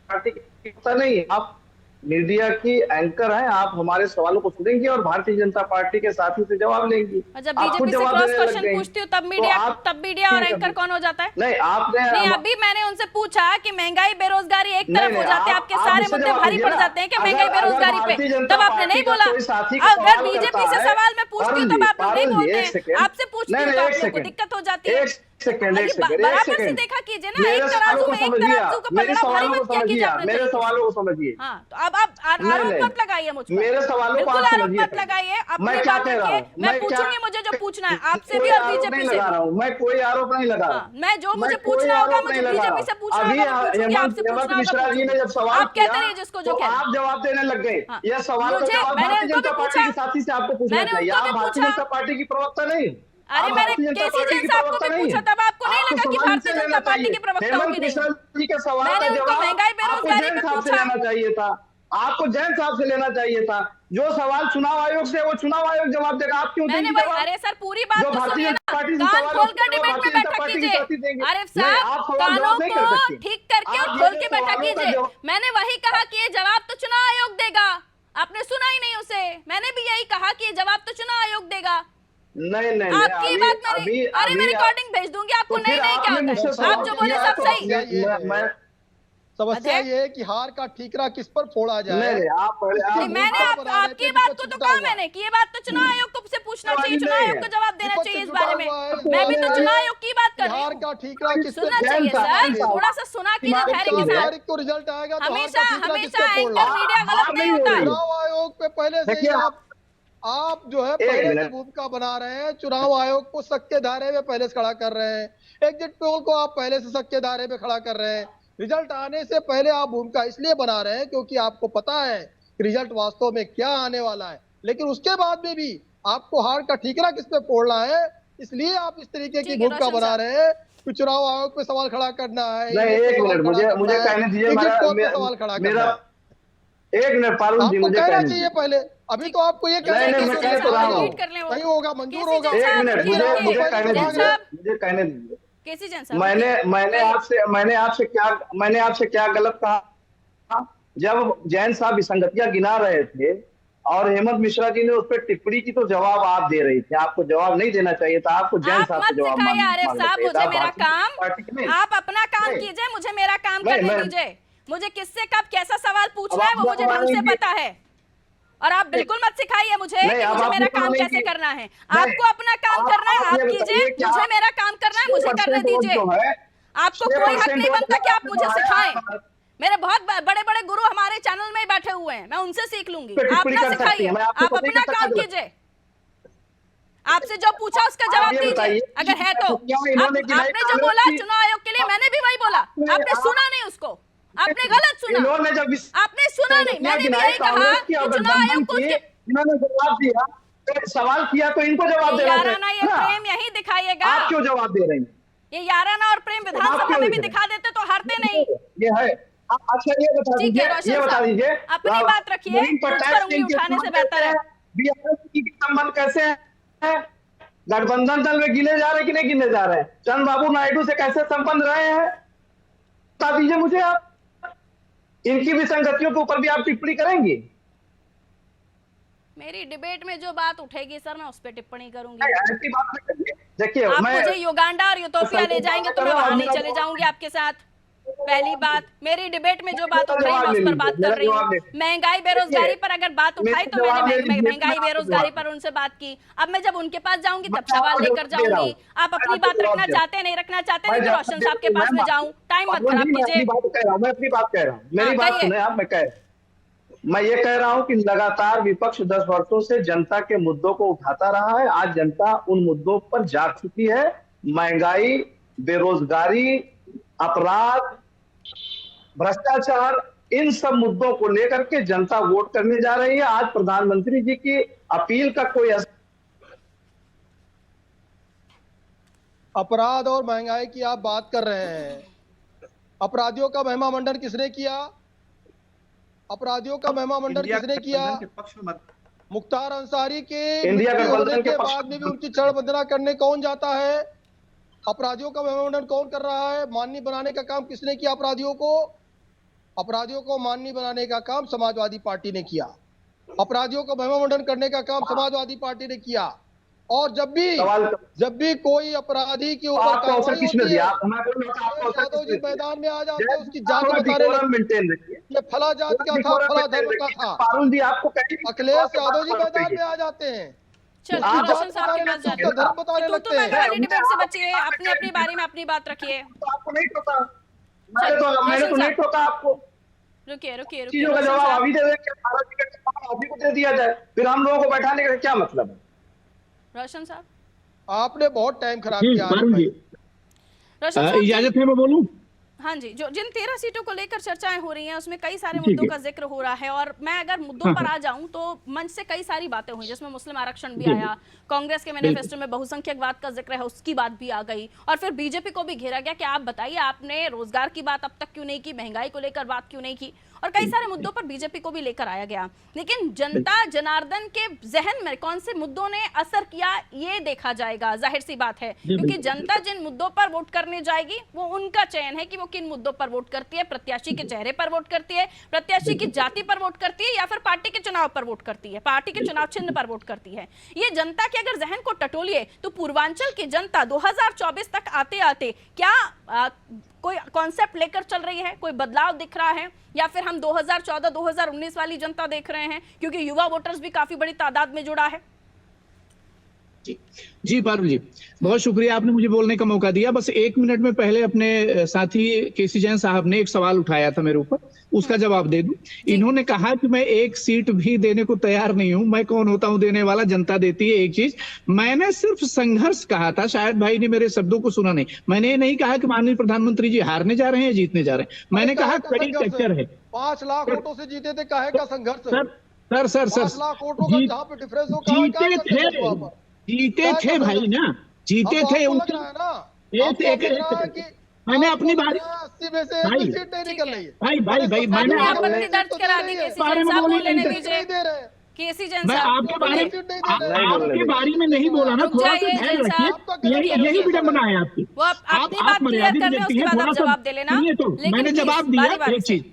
पार्टी की पता नहीं, आप मीडिया की एंकर हैं, आप हमारे सवालों को सुनेंगी और भारतीय जनता पार्टी के साथी से जवाब लेंगी। जब आप खुद बीजेपी से जवाब क्रॉस देने लग क्वेश्चन गई। पूछती हूँ तब तो मीडिया और एंकर कौन हो जाता है? नहीं, आपने नहीं, अभी मैंने उनसे पूछा कि महंगाई बेरोजगारी एक तरफ हो जाते हैं, आपके सारे मुद्दे भारी पड़ जाते हैं कि महंगाई बेरोजगारी पे, तब आपने नहीं बोला। अगर बीजेपी से सवाल मैं पूछती हूँ तब आप लोग नहीं बोलते हैं, आपसे पूछती हूँ तो आप लोग को दिक्कत हो जाती है। बराबर से देखा कीजिए ना, एक तराजू में एक तराजू का पलड़ा भारी मत किया कीजिए अपने मेरे तरीके से। सवालों को समझिए। हाँ, तो अब आप आरोप मत लगाइए मुझ पर, मेरे सवालों को बिल्कुल आप आरोप समझिए। मत लगाइए, अपनी मैं क्या बात कह रहा रखिए। हूँ? मैं पूछूंगी मुझे जो पूछना है आपसे भी कोई और आरोप बीजेपी नहीं से लगा भी। रहा हूँ, मैं कोई आरोप नहीं लगा रहा हाँ, हूँ। मैं जो मुझे मैं कोई पूछना होगा, आरोप मुझे नहीं लगा बीजेपी रहा से हूँ। पूछना अभी होगा, मैं पूछूंगी, आपसे हेमंत पूछना मिश्रा जी ने होगा, जब सवाल आप कहते किया रहिए जिसको जो तो कह रहे हैं। आप जवाब देने लग गए। हाँ, यह सवाल का जवाब मैंने भारतीय उनको भी जनता पार्टी पूछा, के साथी से आपको पूछना मैंने चाहिए। उनको आप भी भारतीय पूछा। जनता पार्टी की प्रवक्ता नहीं। अरे मैंने केसी जैन साहब को भी पूछा, तब आपको नहीं लगा कि भारतीय जनता पार्टी के प्रवक्ता हूँ कि नहीं? मिश्रा जी के सवाल का मैंने उनको जवाब महंगाई आपको बेरोजगारी जैन पे साहब से पूछा। लेना चाहिए था, आपको जैन साहब से लेना चाहिए था। जो सवाल चुनाव आयोग से, वो चुनाव आयोग जवाब देगा। आप क्यों मैंने देंगे वही, जवाब? अरे सर पूरी बात जो तो भारतीय सुनिए जनता ना, पार्टी से कान सवाल खोलकर उठाएगा, डिबेट में भारतीय जनता बैठक पार्टी के कीजिए। साथी देंगे। आरिफ नहीं, साहब, आप सवाल कानों जवाब नहीं कर को सकते। ठीक करके और आप खोल मेरे के बैठक सवालों का कीजिए। जवाब- मैंने वही कहा कि ये जवाब तो चुनाव आयोग देगा, आपने सुना ही नहीं उसे। मैंने भी यही कहा कि ये जवाब तो चुनाव आयोग देगा। नहीं, आपकी बात मैंने, अरे मैं रिकॉर्डिंग भेज दूंगी आपको। नहीं नहीं, क्या होता है, आप जो बोले सब सही। समस्या ये है कि हार का ठीकरा किस पर फोड़ा जाए। नहीं, आप नहीं, मैंने आपकी बात को तो कहा मैंने कि ये बात तो चुनाव आयोग को से पूछना चाहिए, चुनाव आयोग को जवाब देना चाहिए इस बारे में। मैं भी तो चुनाव आयोग की बात कर रही हार हूँ। का ठीकरा किस सुनना चाहिए सर, थोड़ा सा सुना कीजिए धैर्य के साथ। तारीख को रिजल्ट आएगा तो हार हमेशा का ठीकरा किस हमेशा पे फोड़ना एंकर मीडिया गलत नहीं होता। चुनाव आयोग पे पहले से ही आप जो है पहले से भूमिका बना रहे हैं। चुनाव आयोग को शक के दायरे में पहले से खड़ा कर रहे हैं। एग्जिट पोल को आप पहले से शक के दायरे में खड़ा कर रहे हैं। रिजल्ट आने से पहले आप भूमिका इसलिए बना रहे हैं क्योंकि आपको पता है रिजल्ट वास्तव में क्या आने वाला है। लेकिन उसके बाद में भी आपको हार का ठीकरा किस पे फोड़ना है, इसलिए आप इस तरीके की भूमिका बना रहे हैं कि चुनाव आयोग पे सवाल खड़ा करना है। नहीं, एक मिनट मुझे कहने दीजिए, सवाल खड़ा करना है। एक मिनट पारुल जी, मुझे कहना चाहिए पहले। अभी तो आपको ये कहना नहीं, मैं कह तो रहा हूं, नहीं होगा, मंजूर होगा। एक मिनट मुझे कहने दीजिए। केसी जैन साहब, मैंने आपसे क्या गलत कहा? जब जैन साहब विसंगतियां गिना रहे थे और हेमंत मिश्रा जी ने उस पर टिप्पणी की तो जवाब आप दे रही थी, आपको जवाब नहीं देना चाहिए था, आपको जैन साहब से जवाब मांगना चाहिए था। मुझे मेरा काम, आप अपना काम कीजिए, मुझे मेरा काम करने दीजिए। मुझे किससे कब कैसा सवाल पूछना है वो मुझे ढंग से पता है, और आप बिल्कुल मत सिखाइए मुझे कि मुझे मेरा काम कैसे करना है। आपको अपना काम करना है, आप कीजिए, मुझे मेरा काम करना है, मुझे करने दीजिए। आपको कोई हक नहीं बनता कि आप मुझे सिखाएं। मेरे बहुत बड़े बड़े गुरु हमारे चैनल में बैठे हुए हैं, मैं उनसे सीख लूंगी। आप ना सिखाइए, आप अपना काम कीजिए। आपसे जो पूछा उसका जवाब दीजिए अगर है तो। आपने जो बोला चुनाव आयोग के लिए, मैंने भी वही बोला, आपने सुना नहीं उसको, आपने गलत सुना, आपने सुना नहीं। मैंने भी यही कहा कि चुनाव आयोग को इन्होंने जवाब दिया, सवाल किया तो इनको जवाब देना चाहिए। ये प्रेम यही दिखाइएगा। आप क्यों जवाब दे रहे हैं? ये याराना और प्रेम विधानसभा में भी दिखा देते तो हारते नहीं। ये है। अच्छा ये बता दीजिए, अपनी बात रखिए, उंगली उठाने से बेहतर है। संबंध कैसे है? गठबंधन दल में गिने जा रहे कि नहीं गिने जा रहे हैं? चंद्रबाबू नायडू से कैसे संबंध रहे हैं, बता दीजिए मुझे। आप इनकी विसंगतियों के ऊपर भी आप टिप्पणी करेंगी? मेरी डिबेट में जो बात उठेगी सर, मैं उस पर टिप्पणी करूंगी। ऐसी बात नहीं। देखिए, आप मुझे युगांडा और यूटोपिया ले जाएंगे तो मैं वहां नहीं चले जाऊंगी आपके साथ। पहली बात, मेरी डिबेट में जो बात उठ रही है मैं उस पर बात कर रही हूँ। महंगाई बेरोजगारी पर अगर बात उठाई तो मैंने महंगाई बेरोजगारी पर उनसे बात की। अब मैं जब उनके पास जाऊंगी तब सवाल लेकर जाऊंगी। आप अपनी बात रखना चाहते नहीं रखना चाहते नहीं तो रोशन साहब के पास में जाऊं, टाइम मत खराब कीजिए। मैं अपनी बात कह रहा हूँ, मेरी बात सुने आप। मैं ये कह रहा हूँ कि लगातार विपक्ष 10 वर्षों से जनता के मुद्दों को उठाता रहा है। आज जनता उन मुद्दों पर जाग चुकी है। महंगाई, बेरोजगारी, अपराध, भ्रष्टाचार, इन सब मुद्दों को लेकर के जनता वोट करने जा रही है। आज प्रधानमंत्री जी की अपील का कोई अपराध और महंगाई की आप बात कर रहे हैं। अपराधियों का महिमा मंडन किसने किया? अपराधियों का महिमा मंडन किसने किया? मुख्तार अंसारी के होने के बाद में भी उनकी चरण वंदना करने कौन जाता है? अपराधियों का महिमा मंडन कौन कर रहा है? माननीय बनाने का काम किसने किया? अपराधियों को माननीय बनाने का काम समाजवादी पार्टी ने किया। अपराधियों को महिमा मंडन करने का काम समाजवादी पार्टी ने किया। और जब भी कोई अपराधी के ऊपर कार्रवाई होती है, यादव जी मैदान में आ जाते हैं, उसकी जांच बताने लगते हैं। ये फला जात का था, फला धर्म का था। अखिलेश यादव जी मैदान में आ जाते हैं, रोशन साहब के पास जाते हैं, धर्म बताने लगते हैं। डिबेट से बचिए, अपनी अपनी बारी में अपनी बात रखिए। आपको नहीं टोका, मैंने तो नहीं टोका आपको। रुकिए चीजों का जवाब अभी दे दें, अभी को दे दिया जाए, फिर हम लोगों को बैठाने का क्या मतलब है? रोशन साहब, आपने बहुत टाइम खराब किया। इजाजत है मैं बोलूं? हाँ जी, जो जिन 13 सीटों को लेकर चर्चाएं हो रही हैं उसमें कई सारे मुद्दों का जिक्र हो रहा है, और मैं अगर मुद्दों पर आ जाऊं तो मंच से कई सारी बातें हुई, जिसमें मुस्लिम आरक्षण भी आया, कांग्रेस के मैनिफेस्टो में बहुसंख्यकवाद का जिक्र है, उसकी बात भी आ गई, और फिर बीजेपी को भी घेरा गया कि आप बताइए आपने रोजगार की बात अब तक क्यों नहीं की, महंगाई को लेकर बात क्यों नहीं की, और कई सारे मुद्दों पर बीजेपी को भी लेकर आया गया। लेकिन जनता जनार्दन के जहन में कौन से मुद्दों ने असर किया ये देखा जाएगा, जाहिर सी बात है, क्योंकि जनता जिन मुद्दों पर वोट करने जाएगी वो उनका चयन है कि वो किन मुद्दों पर वोट करती है। प्रत्याशी के चेहरे पर वोट करती है, प्रत्याशी की जाति पर वोट करती है, या फिर पार्टी के चुनाव पर वोट करती है, पार्टी के चुनाव चिन्ह पर वोट करती है। ये जनता के अगर जहन को टटोलिए तो पूर्वांचल की जनता 2024 तक आते आते क्या कोई कॉन्सेप्ट लेकर चल रही है, कोई बदलाव दिख रहा है, या फिर हम 2014-2019 वाली जनता देख रहे हैं, क्योंकि युवा वोटर्स भी काफी बड़ी तादाद में जुड़ा है? जी जी पारुल जी, बहुत शुक्रिया, आपने मुझे बोलने का मौका दिया। बस 1 मिनट में पहले अपने साथी केसी जैन साहब ने एक सवाल उठाया था मेरे ऊपर, उसका जवाब दे दूं। इन्होंने कहा कि मैं एक सीट भी देने को तैयार नहीं हूं, मैं कौन होता हूं देने वाला, जनता देती है। एक चीज मैंने सिर्फ संघर्ष कहा था, शायद भाई ने मेरे शब्दों को सुना नहीं। मैंने ये नहीं कहा कि माननीय प्रधानमंत्री जी हारने जा रहे हैं, जीतने जा रहे हैं। मैंने कहा कड़ी टक्कर है। 5 लाख वोटों से जीते थे, काहे का संघर्ष? सर सर सर 5 लाख वोटों का जहां पे डिफरेंस हो, काहे का संघर्ष वहां पर? जीते थे भाई ना, जीते थे। लग रहा है ना, मैंने अपनी बारी 80 में से भाई सीट नहीं निकल रही है। भाई मैंने आपत्ति दर्ज करा दी केसी जैन साहब, बोलने दीजिए। केसी जैन मैं साहब आपके बारे में नहीं बोला ना, थोड़ा सा ध्यान रखिए। यही विडंबना है आपकी। वो अपनी बात क्लियर कर लें, उसके बाद आप जवाब दे लेना। मैंने जवाब दिया। एक चीज,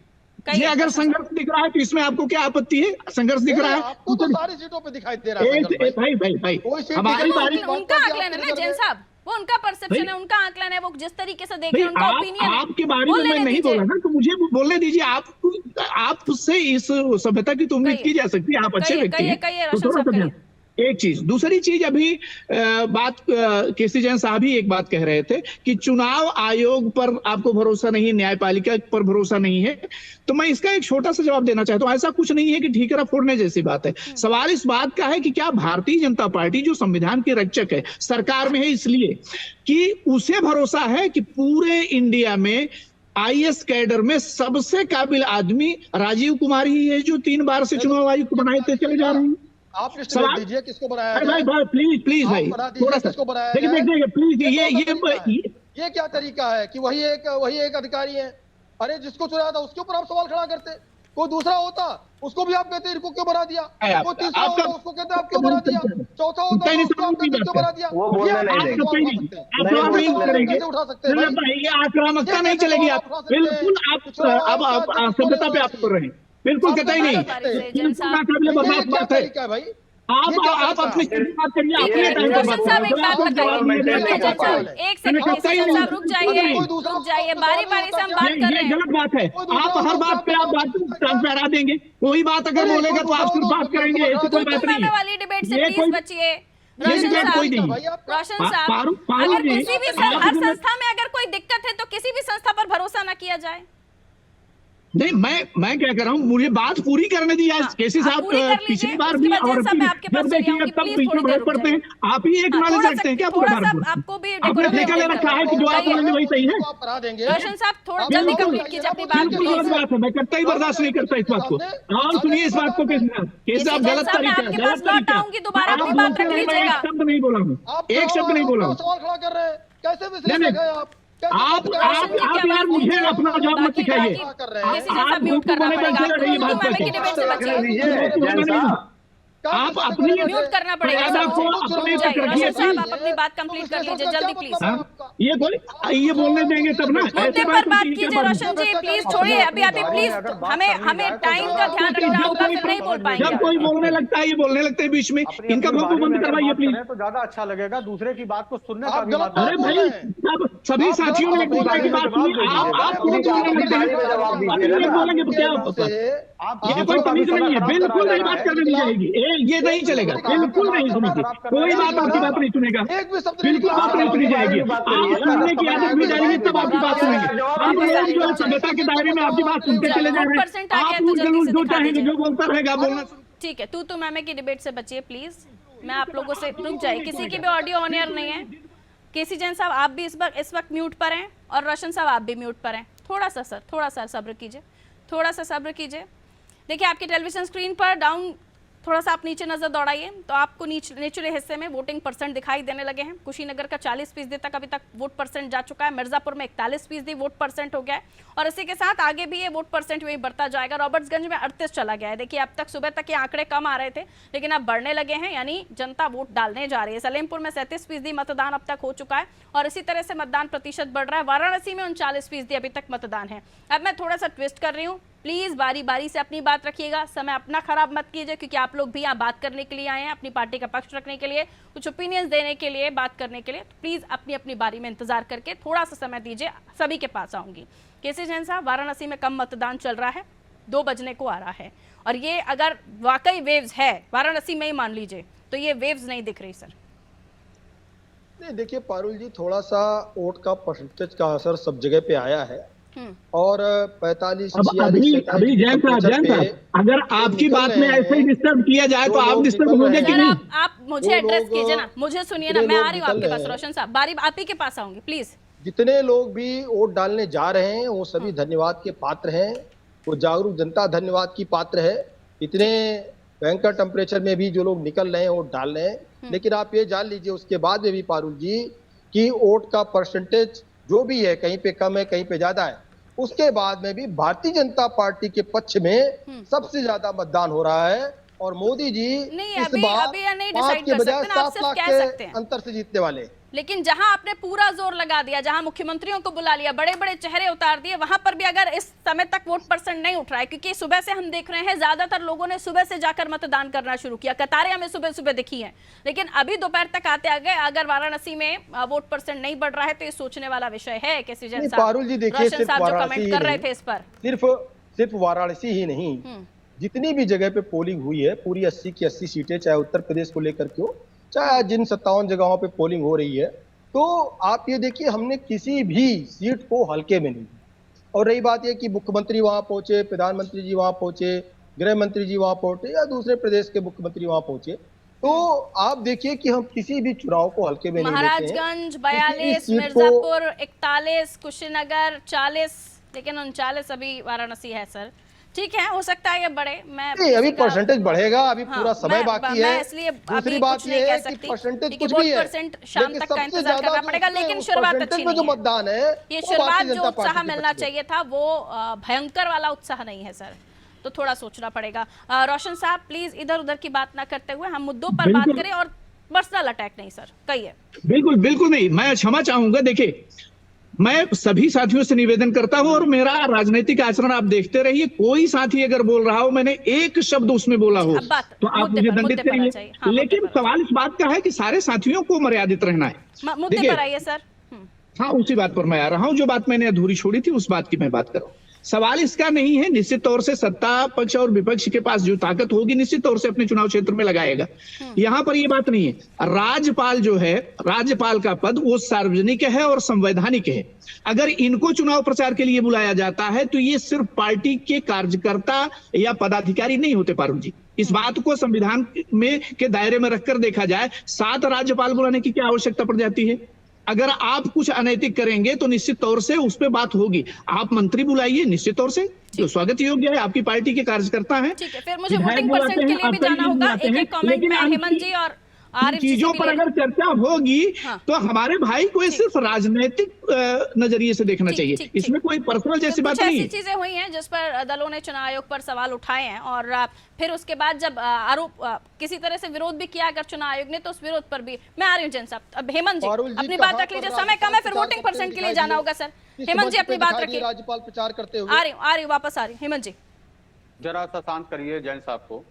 ये अगर संघर्ष दिख रहा है तो इसमें आपको क्या आपत्ति है? संघर्ष दिख रहा है आपको तो सारी सीटों पे दिखाई दे रहा है। भाई हमारी बारी, उनका आकलन है ना जैन साहब, वो उनका परसेप्शन है, उनका आकलन है, वो जिस तरीके से देख रहे हैं, उनका ओपिनियन है। आपके बारे में मैं नहीं बोला ना, तो मुझे बोलने दीजिए। आपसे इस सभ्यता की तो उम्मीद की जा सकती है, आप अच्छे व्यक्ति हैं। एक चीज, दूसरी चीज, अभी बात केसी जैन साहब ही एक बात कह रहे थे कि चुनाव आयोग पर आपको भरोसा नहीं, न्यायपालिका पर भरोसा नहीं है। तो मैं इसका एक छोटा सा जवाब देना चाहता हूं। ऐसा कुछ नहीं है कि ठीकरा फोड़ने जैसी बात है। सवाल इस बात का है कि क्या भारतीय जनता पार्टी, जो संविधान की रक्षक है, सरकार में है, इसलिए कि उसे भरोसा है कि पूरे इंडिया में IAS कैडर में सबसे काबिल आदमी राजीव कुमार ही है, जो 3 बार से चुनाव आयुक्त बनाए थे चले जा रहे हैं। आप लिस्ट भेज दीजिए किसको बनाया है। भाई प्लीज भाई, थोड़ा सा किसको बनाया है। देखिए प्लीज, ये क्या तरीका है कि वही एक अधिकारी है? अरे जिसको चुनाया था उसके ऊपर आप सवाल खड़ा करते। कोई दूसरा होता उसको भी आप कहते इनको क्यों बना दिया, कोई तीसरा होता उसको कहते आप क्यों बना दिया, चौथा होता उसको आप कहते क्यों बना दिया। वो बोलने नहीं देंगे, उठा सकते हैं। ये आक्रामकता नहीं चलेगी। आप बिल्कुल आप सभ्यता पे आप कर रहे हैं, बिल्कुल कतई नहीं। बात है भाई, आप अपनी बात करिए, अपने टाइम पर रोशन साहब एक बात बताइए, एक सेकंड रुक जाइए, बारी बारी से हम बात कर रहे हैं। गलत बात है। आप हर बात पे आप बात फहरा देंगे। कोई बात अगर बोलेगा तो आप सिर्फ बात करेंगे, ऐसी कोई बात नहीं है। वाली डिबेट से प्लीज बचिए। रोशन साहब, अगर किसी भी हर संस्था में अगर कोई दिक्कत है तो किसी भी संस्था पर भरोसा ना किया जाए। नहीं, मैं क्या कर रहा हूँ, मुझे बात पूरी करने दी। केसी साहब पिछली बार भी और जब देखिए तब पीछे भड़क पड़ते हैं। आप ही एक नॉलेज रखते हैं क्या पूरे भारत में? आपने ठेका ले रखा है कि जो आप बोलेंगे वही सही है। रोशन साहब थोड़ा जल्दी कंप्लीट कीजिए अपनी बात। बिल्कुल गलत बात है, मैं करता ही बर्दाश्त नहीं करता इस बात को। और सुनिए इस बात को, केसी साहब गलत तरीका है, गलत तरीका है। एक शब्द नहीं बोला हूँ, एक शब्द नहीं बोला हूँ। सवाल खड़ा कर रहे हैं, कैसे विश्लेषक हैं आप? आप यार मुझे अपना जवाब मत सिखाइए। आप अपनी म्यूट करना पड़ेगा। आप अपनी बात कंप्लीट कर लीजिए जल्दी प्लीज। ये बोलने देंगे तब ना। मुद्दे पर बात कीजिए रोशन जी, प्लीज छोड़िए अभी प्लीज। हमें टाइम का ध्यान रखना होगा, फिर नहीं बोल पाएंगे। जब कोई बोलने लगता है, ये बोलने लगते हैं बीच में, इनका भोंपू बंद करवाइए प्लीज। तो ज्यादा अच्छा लगेगा, दूसरे की बात को सुनने का भी। अरे भाई, सभी साथियों ने एक दूसरे की बात सुनी, आप बोलने बोलेंगे तो क्या? ये कोई तमीज नहीं है, बिल्कुल नहीं बात करने दी जाएगी। ये नहीं चलेगा, बिल्कुल नहीं सुनेगी कोई बात, आपकी बात नहीं सुनेगा, बिल्कुल बात नहीं सुनी जाएगी। आप सुनने की आदत भी जाएगी तब आपकी बात सुनेंगे। आप लोग जो सभ्यता के दायरे में आपकी बात सुनते चले जा रहे हैं, आप जो चाहेंगे जो बोलता रहेगा बोलना। ठीक है, तू मैमे की डिबेट से बचिए प्लीज। मैं आप लोगों से रुक जाइए, किसी की भी ऑडियो ऑन एयर नहीं है। केसी जैन साहब आप भी इस वक्त म्यूट पर हैं और रोशन साहब आप भी म्यूट पर हैं। थोड़ा सा सब्र कीजिए, थोड़ा सा सब्र कीजिए। देखिए आपकी टेलीविजन स्क्रीन पर डाउन थोड़ा सा आप नीचे नजर दौड़ाइए तो आपको निचले हिस्से में वोटिंग परसेंट दिखाई देने लगे हैं। कुशीनगर का 40% तक अभी तक वोट परसेंट जा चुका है। मिर्जापुर में 41% वोट परसेंट हो गया है और इसी के साथ आगे भी ये वोट परसेंट वही बढ़ता जाएगा। रॉबर्ट्सगंज में 38 चला गया है। देखिए अब तक सुबह तक ये आंकड़े कम आ रहे थे लेकिन अब बढ़ने लगे हैं, यानी जनता वोट डालने जा रही है। सलेमपुर में 37% मतदान अब तक हो चुका है और इसी तरह से मतदान प्रतिशत बढ़ रहा है। वाराणसी में 39% अभी तक मतदान है। अब मैं थोड़ा सा ट्विस्ट कर रही हूँ, प्लीज बारी बारी से अपनी बात रखिएगा, समय अपना खराब मत कीजिए क्योंकि आप लोग भी यहाँ बात करने के लिए आए हैं, अपनी पार्टी का पक्ष रखने के लिए, कुछ ओपिनियंस देने के लिए, बात करने के लिए। तो प्लीज अपनी अपनी बारी में इंतजार करके थोड़ा सा समय दीजिए, सभी के पास आऊंगी। केसी जैन साहब, वाराणसी में कम मतदान चल रहा है, 2 बजने को आ रहा है और ये अगर वाकई वेव्स है वाराणसी में ही मान लीजिए तो ये वेव्स नहीं दिख रही सर। नहीं देखिए पारुल जी, थोड़ा सा वोट का परसेंटेज का असर सब जगह पे आया है और 45 अब 46 अभी जैन साहब अगर आपकी बात में ऐसे ही डिस्टर्ब किया जाए तो आप डिस्टर्ब होंगे कि सर नहीं? आप मुझे एड्रेस कीजिए ना, मुझे सुनिए ना, मैं आ रही हूँ आपके पास। हैं। रोशन साहब बारी आप ही के पास आऊंगी प्लीज। जितने लोग भी वोट डालने जा रहे हैं वो सभी धन्यवाद के पात्र हैं, वो जागरूक जनता धन्यवाद की पात्र है। इतने भयंकर टेम्परेचर में भी जो लोग निकल रहे हैं वोट डाल रहे हैं, लेकिन आप ये जान लीजिए उसके बाद में भी पारुल जी कि वोट का परसेंटेज जो भी है, कहीं पे कम है कहीं पे ज्यादा है, उसके बाद में भी भारतीय जनता पार्टी के पक्ष में सबसे ज्यादा मतदान हो रहा है और मोदी जी नहीं, इस अभी बार नहीं 5 डिसाइड के कर बजाय सकते ना, आप 7 सिर्फ लाख कह सकते हैं। के अंतर से जीतने वाले। लेकिन जहां आपने पूरा जोर लगा दिया, जहां मुख्यमंत्रियों को बुला लिया, बड़े बड़े चेहरे उतार दिए, वहां पर भी अगर इस समय तक वोट परसेंट नहीं उठ रहा है, क्योंकि सुबह से हम देख रहे हैं ज्यादातर लोगों ने सुबह से जाकर मतदान करना शुरू किया, कतारें हमें सुबह सुबह दिखी हैं, लेकिन अभी दोपहर तक आते आगे अगर वाराणसी में वोट परसेंट नहीं बढ़ रहा है तो ये सोचने वाला विषय है। कैसी जन पारुल जी देखिए, रोशन साहब जो कमेंट कर रहे थे इस पर, सिर्फ वाराणसी ही नहीं, जितनी भी जगह पे पोलिंग हुई है पूरी 80 की 80 सीटें, चाहे उत्तर प्रदेश को लेकर के हो, चाहे जिन 57 जगहों पे पोलिंग हो रही है, तो आप ये देखिए हमने किसी भी सीट को हल्के में नहीं। और रही बात ये कि मुख्यमंत्री वहां पहुंचे, प्रधानमंत्री जी वहां पहुंचे, गृह मंत्री जी वहां पहुंचे या दूसरे प्रदेश के मुख्यमंत्री वहां पहुंचे, तो आप देखिए कि हम किसी भी चुनाव को हल्के में नहीं लेते हैं। महाराजगंज 42, मिर्जापुर 41, कुशीनगर 40, लेकिन 39 अभी वाराणसी है सर। ठीक है, हो सकता है ये बढ़े, मैं नहीं, अभी परसेंटेज बढ़ेगा, अभी पूरा समय बाकी है। इसलिए दूसरी बात ये है कि परसेंटेज कुछ भी है, परसेंट शाम तक का इंतजार करना पड़ेगा, लेकिन शुरुआत अच्छी नहीं जो है। मतदान है ये शुरुआत जो उत्साह मिलना चाहिए था वो भयंकर वाला उत्साह नहीं है सर, तो थोड़ा सोचना पड़ेगा। रोशन साहब प्लीज इधर उधर की बात ना करते हुए हम मुद्दों पर बात करें, और पर्सनल अटैक नहीं सर, कहिए। बिल्कुल बिल्कुल नहीं, मैं क्षमा चाहूंगा। देखिए मैं सभी साथियों से निवेदन करता हूं और मेरा राजनीतिक आचरण आप देखते रहिए, कोई साथी अगर बोल रहा हो मैंने एक शब्द उसमें बोला हो तो आप मुझे दंडित करिए, लेकिन सवाल इस बात का है कि सारे साथियों को मर्यादित रहना है। मुद्दे पर आइए सर। हाँ, उसी बात पर मैं आ रहा हूं, जो बात मैंने अधूरी छोड़ी थी उस बात की मैं बात कर रहा हूं। सवाल इसका नहीं है, निश्चित तौर से सत्ता पक्ष और विपक्ष के पास जो ताकत होगी निश्चित तौर से अपने चुनाव क्षेत्र में लगाएगा, यहां पर ये बात नहीं है। राज्यपाल जो है, राज्यपाल का पद वो सार्वजनिक है और संवैधानिक है। अगर इनको चुनाव प्रचार के लिए बुलाया जाता है तो ये सिर्फ पार्टी के कार्यकर्ता या पदाधिकारी नहीं होते पारुल जी। इस बात को संविधान में के दायरे में रखकर देखा जाए, 7 राज्यपाल बुलाने की क्या आवश्यकता पड़ जाती है? अगर आप कुछ अनैतिक करेंगे तो निश्चित तौर से उस पर बात होगी। आप मंत्री बुलाइए, निश्चित तौर से जो स्वागत योग्य है, आपकी पार्टी के कार्यकर्ता हैं। ठीक है, फिर मुझे वोटिंग परसेंट के लिए भी जाना होगा। एक कमेंट में हेमंत जी और आरिफ जी चीजों पर अगर चर्चा होगी तो हमारे भाई को सिर्फ राजनीतिक नजरिए से देखना चाहिए, इसमें कोई पर्सनल जैसी बात नहीं है। ऐसी चीजें हुई हैं जिस पर दलों ने चुनाव आयोग पर सवाल उठाए हैं, और फिर उसके बाद जब आरोप किसी तरह से विरोध भी किया अगर चुनाव आयोग ने, तो उस विरोध पर भी मैं आ रही हूँ। जैन साहब, अब हेमंत जी अपनी बात रख लीजिए, समय कम है, फिर वोटिंग परसेंट के लिए जाना होगा सर। हेमंत जी अपनी बात रखिए, राज्यपाल प्रचार करते हुए आ रही हूँ वापस आ रही हूँ। हेमंत जी जरा सा शांत करिए जैन साहब को,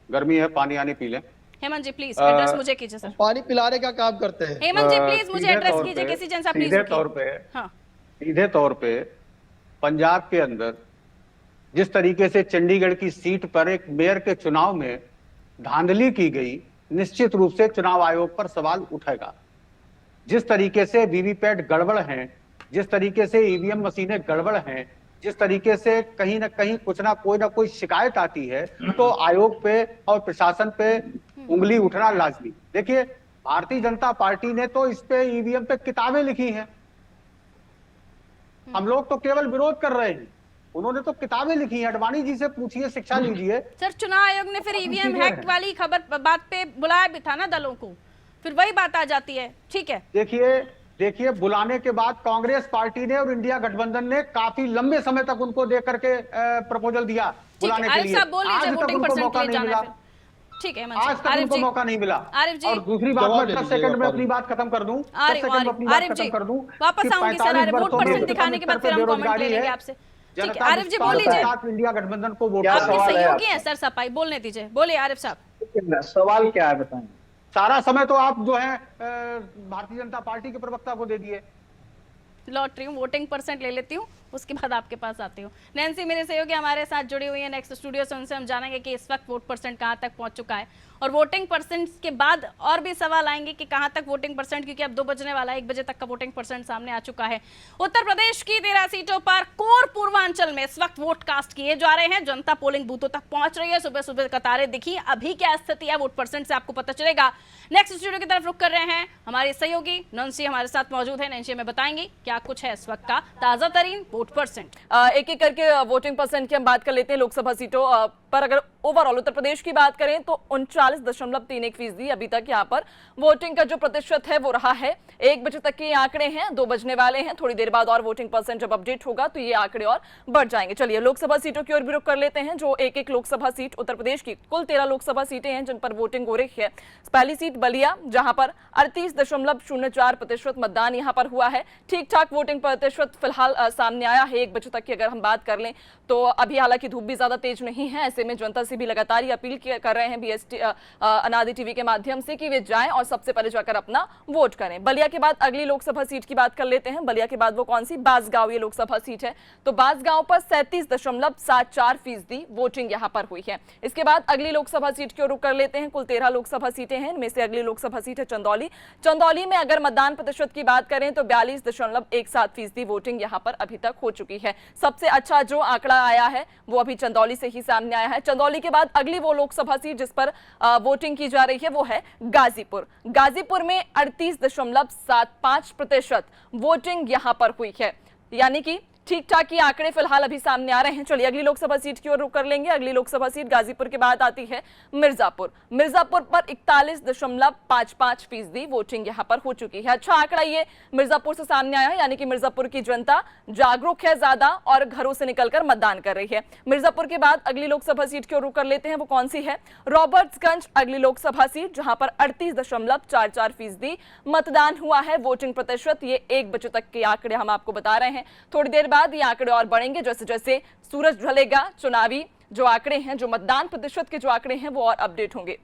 गर्मी है, पानी आनी पी लें। हेमंत जी प्लीज एड्रेस मुझे कीजिए सर। पानी पिलाने का काम करते हैं। हेमंत जी प्लीज मुझे एड्रेस कीजिए, किसी जन साहब प्लीज। सीधे तौर पे पंजाब के अंदर जिस तरीके से चंडीगढ़ की सीट पर एक मेयर के चुनाव में धांधली की गई, निश्चित रूप से चुनाव आयोग पर सवाल उठेगा। जिस तरीके से वीवीपैट गड़बड़ हैं, जिस तरीके से ईवीएम मशीनें गड़बड़ हैं, जिस तरीके से कहीं ना कहीं कुछ ना कोई शिकायत आती है, तो आयोग पे और प्रशासन पे उंगली उठना लाजमी। देखिए भारतीय जनता पार्टी ने तो इस पे ईवीएम पे किताबें लिखी हैं, हम लोग तो केवल विरोध कर रहे हैं, उन्होंने तो किताबें लिखी हैं। अडवाणी जी से पूछिए, शिक्षा लीजिए। सर चुनाव आयोग ने फिर ईवीएम हैक वाली खबर बात पे बुलाया भी था ना दलों को, फिर वही बात आ जाती है। ठीक है, देखिए बुलाने के बाद कांग्रेस पार्टी ने और इंडिया गठबंधन ने काफी लंबे समय तक उनको दे करके प्रपोजल दिया बुलाने के लिए। आज तक उनको मौका नहीं मिला। ठीक है, आज तक उनको मौका नहीं मिला। आरिफ जी, और दूसरी बात, मैं 10 सेकंड में अपनी बात खत्म कर दूं, 10 सेकंड में अपनी बात खत्म कर दूं। वापस आऊंगी सर, वोट परसेंट दिखाने के बाद फिर हम कमेंट ले लेंगे आपसे। ठीक है आरिफ जी बोल लीजिए। इंडिया गठबंधन को वोट, आपके सहयोगी हैं सर सपाई, बोलने दीजिए, बोलिए आरिफ साहब। सवाल क्या है बताएं। सारा समय तो आप जो है भारतीय जनता पार्टी के प्रवक्ता को दे दिए। लौट रही हूँ, वोटिंग परसेंट ले लेती हूँ, उसके बाद आपके पास आती हूँ। नैन्सी मेरे सहयोगी हमारे साथ जुड़ी हुई है नेक्स्ट स्टूडियो से, उनसे हम जानेंगे कि इस वक्त वोट परसेंट कहाँ तक पहुंच चुका है और वोटिंग परसेंट के बाद और भी सवाल आएंगे कि कहां तक वोटिंग परसेंट, क्योंकि अब 2 बजने वाला है, 1 बजे तक का वोटिंग परसेंट सामने आ चुका है। उत्तर प्रदेश की 13 सीटों पर कोर पूर्वांचल में इस वक्त वोट कास्ट किए जा रहे हैं, जनता पोलिंग बूथों तक पहुंच रही है, सुबह सुबह कतारें दिखी। अभी क्या स्थिति है वोट परसेंट से आपको पता चलेगा। नेक्स्ट स्टूडियो की तरफ रुक कर रहे हैं, हमारे सहयोगी नैन्सी हमारे साथ मौजूद है। नैन्सी हमें बताएंगी क्या कुछ है इस वक्त का ताजा तरीन वोट परसेंट। एक एक करके वोटिंग परसेंट की हम बात कर लेते हैं लोकसभा सीटों पर। अगर ओवरऑल उत्तर प्रदेश की बात करें तो 39.31% अभी तक यहाँ पर वोटिंग का जो प्रतिशत है वो रहा है। 1 बजे तक के ये आंकड़े हैं, 2 बजने वाले हैं, थोड़ी देर बाद और वोटिंग परसेंट जब अपडेट होगा तो ये आंकड़े और बढ़ जाएंगे। चलिए लोकसभा सीटों की ओर भी रुख कर लेते हैं, जो एक एक लोकसभा सीट उत्तर प्रदेश की कुल 13 लोकसभा सीटें हैं जिन पर वोटिंग हो रही है। पहली सीट बलिया, जहां पर 38.04% मतदान यहाँ पर हुआ है। ठीक ठाक वोटिंग प्रतिशत फिलहाल सामने आया है। 1 बजे तक की अगर हम बात कर लें तो अभी हालांकि धूप भी ज्यादा तेज नहीं है, ऐसे में जनता से भी लगातार अपील कर रहे हैं बीएसटी अनादि टीवी के माध्यम से कि वे जाएं और सबसे पहले जाकर अपना वोट करें। बलिया के बाद अगली लोकसभा सीट की बात कर लेते हैं। बलिया के बाद वो कौन सी, बांसगांव ये लोकसभा सीट है। तो बांसगांव पर 37.74% वोटिंग यहां पर हुई है। इसके बाद अगली लोकसभा सीट की ओर रुख कर लेते हैं। कुल 13 लोकसभा सीटें हैं, इनमें से अगली लोकसभा सीट है चंदौली। चंदौली में अगर मतदान प्रतिशत की बात करें तो 42.17% वोटिंग यहां पर अभी तक हो चुकी है। सबसे अच्छा जो आंकड़ा आया है वो अभी चंदौली से ही सामने आया है। चंदौली के बाद अगली वो लोकसभा सीट जिस पर वोटिंग की जा रही है वो है गाजीपुर। गाजीपुर में 38.75% वोटिंग यहां पर हुई है, यानी कि ठीक ठाक ये आंकड़े फिलहाल अभी सामने आ रहे हैं। चलिए अगली लोकसभा सीट की ओर रुख कर लेंगे। अगली लोकसभा सीट गाजीपुर के बाद आती है मिर्जापुर। मिर्जापुर पर 41.55% वोटिंग यहां पर हो चुकी है। अच्छा आंकड़ा ये मिर्जापुर से सामने आया है, यानी कि मिर्जापुर की जनता जागरूक है ज्यादा और घरों से निकलकर मतदान कर रही है। मिर्जापुर के बाद अगली लोकसभा सीट की ओर रुख कर लेते हैं, वो कौन सी है, रॉबर्ट्सगंज अगली लोकसभा सीट, जहां पर 38.44% मतदान हुआ है। वोटिंग प्रतिशत ये 1 बजे तक के आंकड़े हम आपको बता रहे हैं। थोड़ी देर बाद ये आंकड़े और बढ़ेंगे जैसे जैसे सूरज ढलेगा। चुनावी जो आंकड़े हैं, जो मतदान प्रतिशत के जो आंकड़े हैं वो और अपडेट होंगे।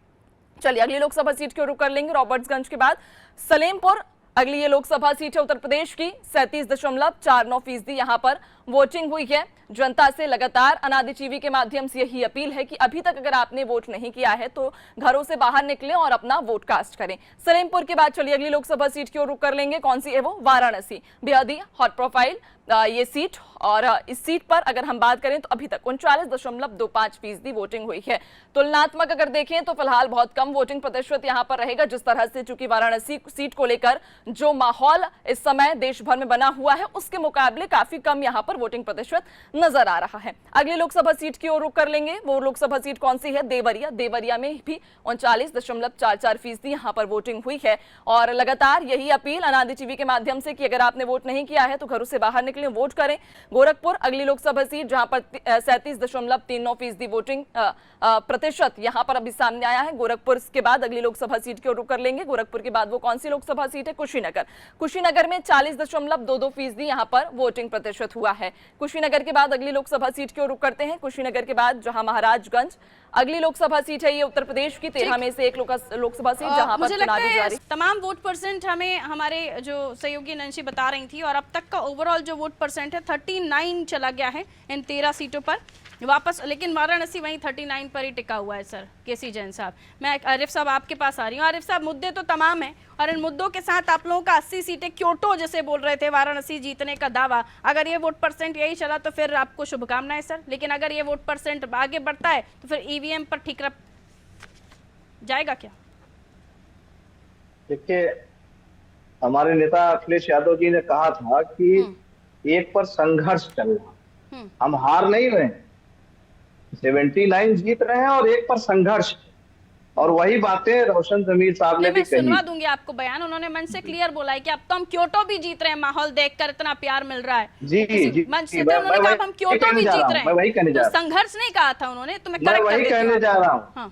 चलिए अगली लोकसभा सीट की ओर रुख कर लेंगे। रॉबर्ट्सगंज के बाद सलेमपुर अगली ये लोकसभा सीट है उत्तर प्रदेश की। 37.49% यहां पर वोटिंग हुई है। जनता से लगातार अनादि टीवी के माध्यम से यही अपील है कि अभी तक अगर आपने वोट नहीं किया है तो घरों से बाहर निकलें और अपना वोट कास्ट करें। सलेमपुर के बाद चलिए अगली लोकसभा सीट की ओर रुख कर लेंगे। कौन सी है वो, वाराणसी। बेहद ही हॉट प्रोफाइल ये सीट, और इस सीट पर अगर हम बात करें तो अभी तक 39.25% वोटिंग हुई है। तुलनात्मक अगर देखें तो फिलहाल बहुत कम वोटिंग प्रतिशत यहां पर रहेगा। जिस तरह से चूंकि वाराणसी सीट को लेकर जो माहौल इस समय देश भर में बना हुआ है उसके मुकाबले काफी कम यहां पर वोटिंग प्रतिशत नजर आ रहा है। अगली लोकसभा सीट की ओर रुख कर लेंगे। वो लोकसभा सीट कौन सी है, देवरिया। देवरिया में भी 39.44% यहां पर वोटिंग हुई है। और लगातार यही अपील अनादि टीवी के माध्यम से कि अगर आपने वोट नहीं किया है तो घरों से बाहर निकलें, वोट करें। गोरखपुर अगली लोकसभा सीट, जहां पर 37.39% वोटिंग प्रतिशत यहां पर अभी सामने आया है। गोरखपुर के बाद अगली लोकसभा सीट की ओर रुख कर लेंगे। गोरखपुर के बाद वो कौन सी लोकसभा सीट है, कुशीनगर। कुशीनगर में 40.22% यहां पर वोटिंग प्रतिशत हुआ है। कुशीनगर के बाद अगली लोकसभा सीट की ओर रुख करते हैं। कुशीनगर के बाद जहां महाराजगंज अगली लोकसभा सीट है, ये उत्तर प्रदेश की 13 में से एक लोकसभा सीट जहां पर चुनाव जारी। तमाम वोट परसेंट हमें हमारे जो सहयोगी नैन्सी बता रही थी, और अब तक का ओवरऑल जो वोट परसेंट है 39 चला गया है इन 13 सीटों पर वापस, लेकिन वाराणसी वहीं 39 पर ही टिका हुआ है। सर केसी जैन साहब, मैं आरिफ साहब आपके पास आ रही हूँ। आरिफ साहब, मुद्दे तो तमाम हैं और इन मुद्दों के साथ आप लोगों का 80 सीटें क्योटो जैसे बोल रहे थे वाराणसी जीतने का दावा, अगर ये वोट परसेंट यही चला तो फिर आपको शुभकामनाएं सर। लेकिन अगर ये वोट परसेंट आगे बढ़ता है तो फिर ईवीएम पर ठीकरा जाएगा क्या? देखिए, हमारे नेता अखिलेश यादव जी ने कहा था कि एक पर संघर्ष चल रहा, हम हार नहीं रहे, 79 जीत रहे हैं और एक पर संघर्ष। और वही बातें रोशन जमीर साहब ने भी कही। सुनवा दूंगी आपको बयान, उन्होंने मन से क्लियर बोला है कि अब तो हम क्योटो भी जीत रहे हैं, माहौल देखकर इतना प्यार मिल रहा है। जी जी, मन से उन्होंने कहा हम क्योटो भी जीत रहे हैं। मैं वही कहने जा रहा हूं। संघर्ष नहीं कहा था उन्होंने, तो मैं वही कहने जा रहा हूँ।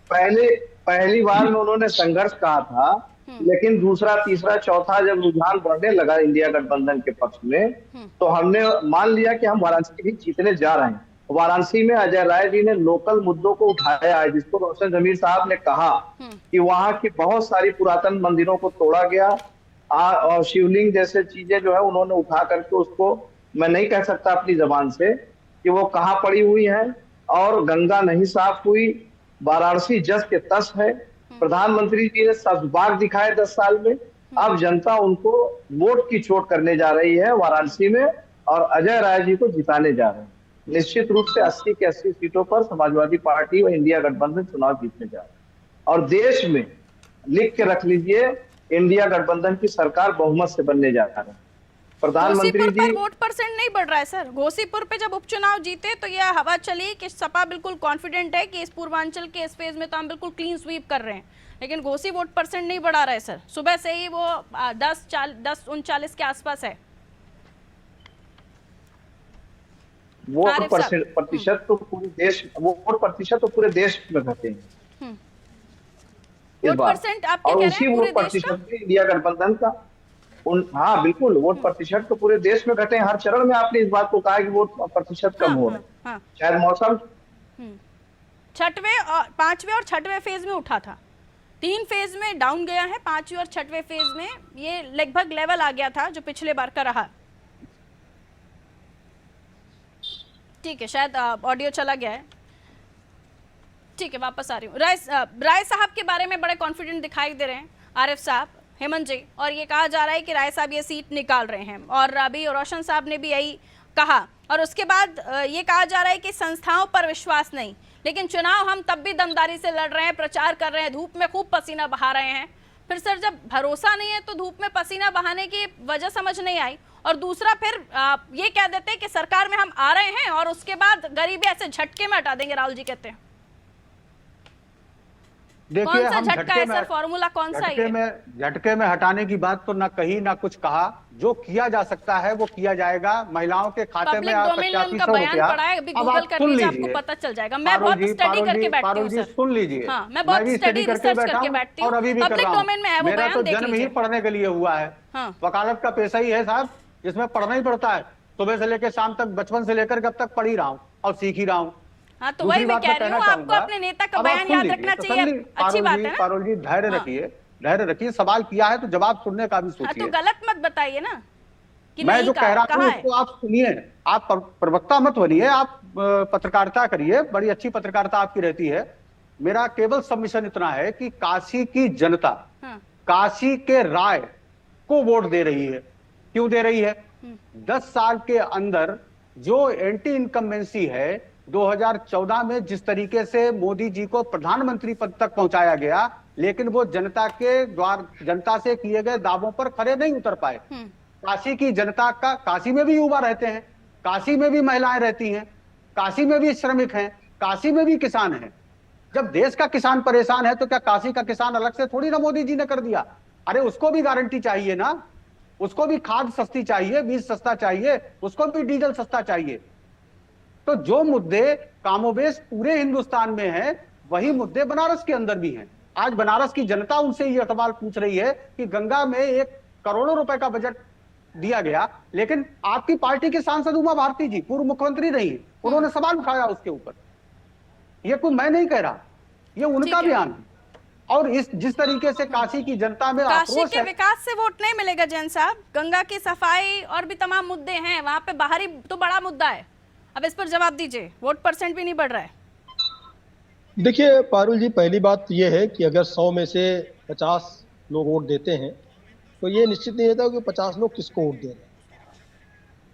पहली बार में उन्होंने संघर्ष कहा था, लेकिन दूसरा तीसरा चौथा जब रुझान बढ़ने लगा इंडिया गठबंधन के पक्ष में, तो हमने मान लिया कि हम वाराणसी भी जीतने जा रहे हैं। वाराणसी में अजय राय जी ने लोकल मुद्दों को उठाया है, जिसको रोशन जमीर साहब ने कहा कि वहां की बहुत सारी पुरातन मंदिरों को तोड़ा गया और शिवलिंग जैसे चीजें जो है उन्होंने उठा करके उसको मैं नहीं कह सकता अपनी जबान से कि वो कहाँ पड़ी हुई है, और गंगा नहीं साफ हुई, वाराणसी जस के तस है। प्रधानमंत्री जी ने सद्भाव दिखाए 10 साल में, अब जनता उनको वोट की चोट करने जा रही है वाराणसी में, और अजय राय जी को जिताने जा रहे हैं। निश्चित रूप से 80 के 80 सीटों पर समाजवादी पार्टी और इंडिया गठबंधन चुनाव जीतने जा रहे हैं, और देश में लिख के रख लीजिए, इंडिया गठबंधन की सरकार बहुमत से बनने जा रही है। प्रधानमंत्री घोसीपुर जी पर वोट परसेंट नहीं बढ़ रहा है सर। घोसीपुर पे जब उपचुनाव जीते तो यह हवा चली कि सपा बिल्कुल कॉन्फिडेंट है कि इस पूर्वांचल के इस फेज में तो हम बिल्कुल क्लीन स्वीप कर रहे हैं, लेकिन घोसी वोट परसेंट नहीं बढ़ा रहा है सर। सुबह से ही वो 10-39 के आसपास है। वोट प्रतिशत तो पूरे देश, वोट प्रतिशत तो पूरे देश में घटे हैं इस वोट बार, परसेंट आप क्या और कह उसी रहे हैं वोट पूरे देश का? प्रतिशत में इंडिया गठबंधन का हाँ बिल्कुल, वोट प्रतिशत तो पूरे देश में घटे हैं। हर चरण में आपने इस बात को कहा कि वोट प्रतिशत कम हो रहे हैं। शायद मौसम छठवें और पांचवें और छठवें फेज में उठा था, 3 फेज में डाउन गया है, 5वें और 6वें फेज में ये लगभग लेवल आ गया था जो पिछले बार का रहा। ठीक है, शायद ऑडियो चला गया है। ठीक है, वापस आ रही हूँ। राय साहब के बारे में बड़े कॉन्फिडेंट दिखाई दे रहे हैं आरिफ साहब, हेमंत जी, और ये कहा जा रहा है कि राय साहब ये सीट निकाल रहे हैं, और अभी रोशन साहब ने भी यही कहा। और उसके बाद ये कहा जा रहा है कि संस्थाओं पर विश्वास नहीं, लेकिन चुनाव हम तब भी दमदारी से लड़ रहे हैं, प्रचार कर रहे हैं, धूप में खूब पसीना बहा रहे हैं। फिर सर जब भरोसा नहीं है तो धूप में पसीना बहाने की वजह समझ नहीं आई। और दूसरा फिर ये कह देते हैं कि सरकार में हम आ रहे हैं और उसके बाद गरीबी ऐसे झटके में हटा देंगे, राहुल जी कहते हैं। देखिए, कौन सा हम झटका है सर, फॉर्मूला कौन सा है? झटके में हटाने की बात तो ना कही ना कुछ कहा। जो किया जा सकता है वो किया जाएगा। महिलाओं के खाते में 8500 रुपया, अभी गूगल कर लीजिए, आपको पता चल जाएगा। मैं बहुत स्टडी करके बैठती हूँ सर। सुन लीजिए, हाँ, मैं बहुत स्टडी रिसर्च करके बैठती हूँ, और अभी भी पब्लिक डोमेन में है वो मेरा बयान, तो देख जन्म ही लीजिए। पढ़ने के लिए हुआ है। वकालत का पेशा ही है साहब, जिसमें पढ़ना ही पड़ता है। सुबह से लेकर शाम तक, बचपन से लेकर अब तक पढ़ ही रहा हूँ और सीख ही रहा हूँ। हाँ, तो वही मैं कह रही हूँ, आपको अपने नेता का बयान याद रखना चाहिए। अच्छी बात है ना पारुल जी, धैर्य रखिए, धैर्य रखिए। सवाल किया है तो जवाब सुनने का भी सोचिए। तो गलत मत बताइए ना कि मैं जो कह रहा हूँ है। उसको आप सुनिए, आप प्रवक्ता मत बनिए, आप पत्रकारिता करिए, बड़ी अच्छी पत्रकारिता आपकी रहती है। मेरा केवल सबमिशन इतना है कि काशी की जनता काशी के राय को वोट दे रही है। क्यों दे रही है? 10 साल के अंदर जो एंटी इनकम्बेंसी है, 2014 में जिस तरीके से मोदी जी को प्रधानमंत्री पद तक पहुंचाया गया, लेकिन वो जनता के द्वारा, जनता से किए गए दावों पर खरे नहीं उतर पाए। काशी की जनता का, काशी में भी युवा रहते हैं, काशी में भी महिलाएं रहती हैं, काशी में भी श्रमिक हैं, काशी में भी किसान हैं। जब देश का किसान परेशान है तो क्या काशी का किसान अलग से थोड़ी ना मोदी जी ने कर दिया? अरे उसको भी गारंटी चाहिए ना, उसको भी खाद सस्ती चाहिए, बीज सस्ता चाहिए, उसको भी डीजल सस्ता चाहिए। तो जो मुद्दे कामोबेश पूरे हिंदुस्तान में हैं, वही मुद्दे बनारस के अंदर भी हैं। आज बनारस की जनता उनसे ये सवाल पूछ रही है कि गंगा में 1 करोड़ रुपए का बजट दिया गया, लेकिन आपकी पार्टी के सांसद उमा भारती जी, पूर्व मुख्यमंत्री रही, उन्होंने सवाल उठाया उसके ऊपर। ये कोई मैं नहीं कह रहा, ये उनका बयान है। और इस जिस तरीके से काशी की जनता में काशी के विकास से वोट नहीं मिलेगा जैन साहब। गंगा की सफाई और भी तमाम मुद्दे हैं वहां पे, बाहरी तो बड़ा मुद्दा है। अब इस पर जवाब दीजिए, वोट परसेंट भी नहीं बढ़ रहा है। देखिए पारुल जी, पहली बात ये है कि अगर 100 में से 50 लोग वोट देते हैं तो ये निश्चित नहीं होता कि 50 लोग किसको वोट दे रहे हैं।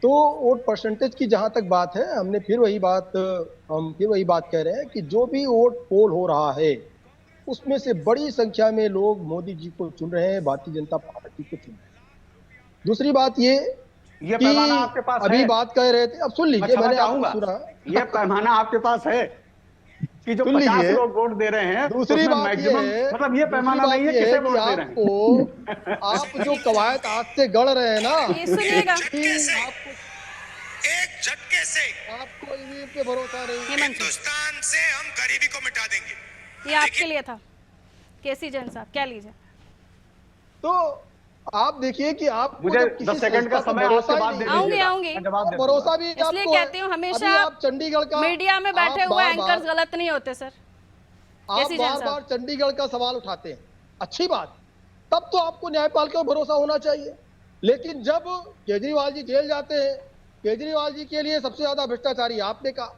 तो वोट परसेंटेज की जहां तक बात है, हम फिर वही बात कह रहे हैं कि जो भी वोट पोल हो रहा है उसमें से बड़ी संख्या में लोग मोदी जी को चुन रहे हैं, भारतीय जनता पार्टी को चुन रहे हैं। दूसरी बात ये पैमाना आपके पास अभी है? बात कह रहे थे, अब सुन लीजिए, मैंने आपको सुना। ये पैमाना आपके पास है कि जो 50 लोग वोट दे रहे हैं, दूसरी बात ये है, मतलब ये पैमाना नहीं है किसे वोट दे रहे हैं। आप जो कवायद आज से गढ़ रहे हैं ना, ये सुनिएगा, आपको एक झटके से आपको ईवीएम पे भरोसा नहीं। हिंदुस्तान से हम गरीबी को मिटा देंगे। ये आपके लिए था केसी जैन साहब, क्या लीजिए। तो आप देखिए कि आप मुझे 10 सेकंड का समय आपके बाद दे दीजिए। आऊंगी भरोसा भी इसलिए कहती हूँ, हमेशा आप चंडीगढ़ का मीडिया में बैठे हुए एंकर्स गलत नहीं होते सर। आप बार-बार चंडीगढ़ का सवाल उठाते हैं, अच्छी बात, तब तो आपको न्यायपालिका पर भरोसा होना चाहिए। लेकिन जब केजरीवाल जी जेल जाते हैं केजरीवाल जी के लिए सबसे ज्यादा भ्रष्टाचारी आपने कहा।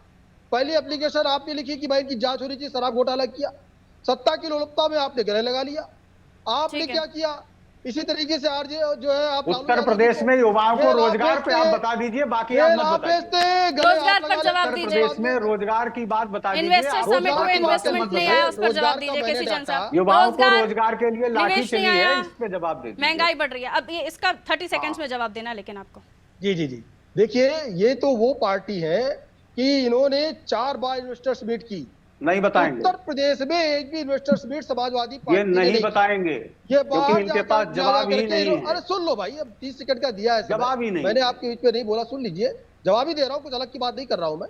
पहली एप्लीकेशन आपने लिखी कि भाई इनकी जांच होनी चाहिए, शराब घोटाला किया। सत्ता की लोलुपता में आपने गले लगा लिया। आपने ठीक है। क्या किया? इसी तरीके से आरजे जो है आप उत्तर प्रदेश में युवाओं को रोजगार पे आप बता दीजिए, बाकी आप मत बताइए। रोजगार पर जवाब उत्तर दीजिए। प्रदेश में रोजगार की बात बता दीजिए। इन्वेस्टर आप समिट रोजगार में की बात इन्वेस्टमेंट मत नहीं बताइए। आया, उस पर जवाब रोजगार दीजिए का किसी मैंने जन साहब। डाटा। युवाओं को रोजगार के लिए लाठी निवेश चली नहीं है, आया। इस पे जवाब दे दीजिए। महंगाई बढ़ रही है। अब ये इसका 30 सेकंड्स में जवाब देना, लेकिन आपको जी जी जी, देखिए ये तो वो पार्टी है कि इन्होंने 4 बार इन्वेस्टर्स मीट की। नहीं बताएंगे, उत्तर प्रदेश में एक भी इन्वेस्टर्स मीट समाजवादी ये पार्टी ने नहीं की। बताएंगे, ये क्योंकि बाहर इनके पास जवाब ही नहीं है। अरे सुन लो भाई, अब 30 सेकंड का दिया है समय। जवाब ही नहीं मैंने है। आपके बीच में नहीं बोला, सुन लीजिए। जवाब ही दे रहा हूँ, कुछ अलग की बात नहीं कर रहा हूँ मैं।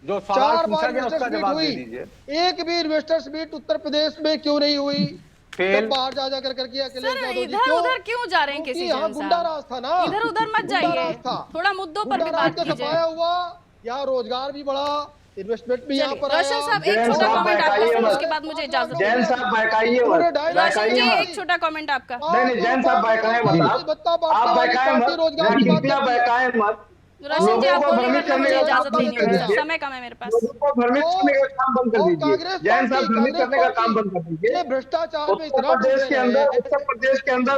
जो सवाल 4 पूछा बार गया उसका इन्वेस्टर्स मीट जवाब दे हुई, दीजिए। एक भी इन्वेस्टर्स मीट उत्तर प्रदेश में क्यों नहीं हुई? फेल। सब बाहर जा जाकर करके अखिलेश सर यादव जी इधर उधर क्यों जा रहे हैं क्योंकि किसी यहाँ जन गुंडा साहब? राज था ना। इधर उधर मत गुंडा जाइए, राज था। थोड़ा मुद्दों पर भी गुंडा राज बात का कीजिए। सफाया हुआ, यहाँ रोजगार भी बढ़ा, इन्वेस्टमेंट भी यहाँ चलिए, पर आया। रोशन साहब एक जैन छोटा साहब कमेंट आपका, बहकाइए फिर मत। उसके बाद मुझे इजाजत जैन दीजिए। साहब बहकाइए मत, पूरे ढाई रोशन बहकाइए जी मत। एक छोटा कमेंट आपका। नहीं जैन साहब बहकाए मत, आप बहकाए मत, राजनीतियां बहकाए मत। रोशन जी आप लोगों को बोलिए, भ्रमित वरना करने मुझे का इजाजत काम लेनी बंद कर होगी, दीजिए। समय कम है मेरे पास। लोगों को भ्रमित करने का काम बंद कर दीजिए। कांग्रेस जैन साहब पार्टी, भ्रमित करने का कांग्रेस काम पार्टी बंद कर दीजिए। ये भ्रष्टाचार में उत्तर इतना प्रदेश के अंदर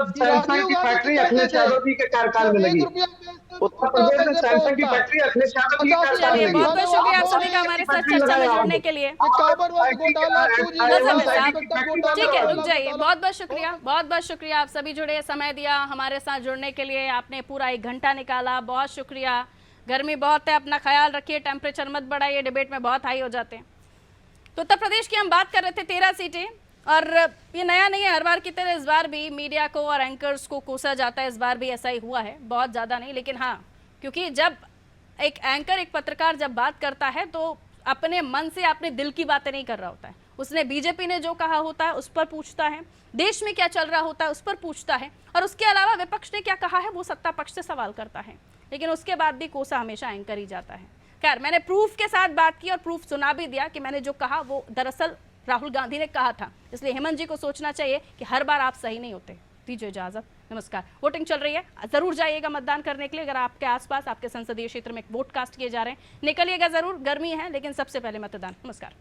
कि राजीव सैमसंग की गांधी फैक्ट्री कितने अखिलेश थे? यादव जी के कार्यकाल में जब लगी। 1 रुपया बेचते तो उत्तर कितना प्रदेश में पैसे सैमसंग की पहुंचता? फैक्ट्री अखिलेश यादव जी के 50 कार्यकाल चलिए में बहुत लगी। बहुत शुक्रिया आप आप सभी का बोलिए हमारे कि साथ चर्चा में जुड़ने के लिए। काबरवंश घोटाला, 2G गजब है घोटाला, साहब। घोटाला, ठीक है, रुक घोटाला, जाइए। घोटाला। बहुत बहुत शुक्रिया, बहुत बहुत शुक्रिया। आप सभी जुड़े, समय दिया हमारे साथ जुड़ने के लिए। आपने पूरा 1 घंटा निकाला, बहुत शुक्रिया। गर्मी बहुत है, अपना ख्याल रखिए, टेम्परेचर मत बढ़ाइए, डिबेट में बहुत हाई हो जाते हैं। तो उत्तर प्रदेश की हम बात कर रहे थे, 13 सीटें, और ये नया नहीं है। हर बार की तरह इस बार भी मीडिया को और एंकर्स को कोसा जाता है। इस बार भी ऐसा ही हुआ है, बहुत ज़्यादा नहीं, लेकिन हाँ, क्योंकि जब एक एंकर, एक पत्रकार जब बात करता है तो अपने मन से, अपने दिल की बातें नहीं कर रहा होता है। उसने बीजेपी ने जो कहा होता है उस पर पूछता है, देश में क्या चल रहा होता है उस पर पूछता है, और उसके अलावा विपक्ष ने क्या कहा है वो सत्ता पक्ष से सवाल करता है। लेकिन उसके बाद भी कोसा हमेशा एंकर ही जाता है। खैर, मैंने प्रूफ के साथ बात की और प्रूफ सुना भी दिया कि मैंने जो कहा वो दरअसल राहुल गांधी ने कहा था। इसलिए हेमंत जी को सोचना चाहिए कि हर बार आप सही नहीं होते। दीजिए इजाजत, नमस्कार। वोटिंग चल रही है, जरूर जाइएगा मतदान करने के लिए। अगर आपके आसपास, आपके संसदीय क्षेत्र में वोट कास्ट किए जा रहे हैं, निकलिएगा जरूर। गर्मी है लेकिन सबसे पहले मतदान। नमस्कार।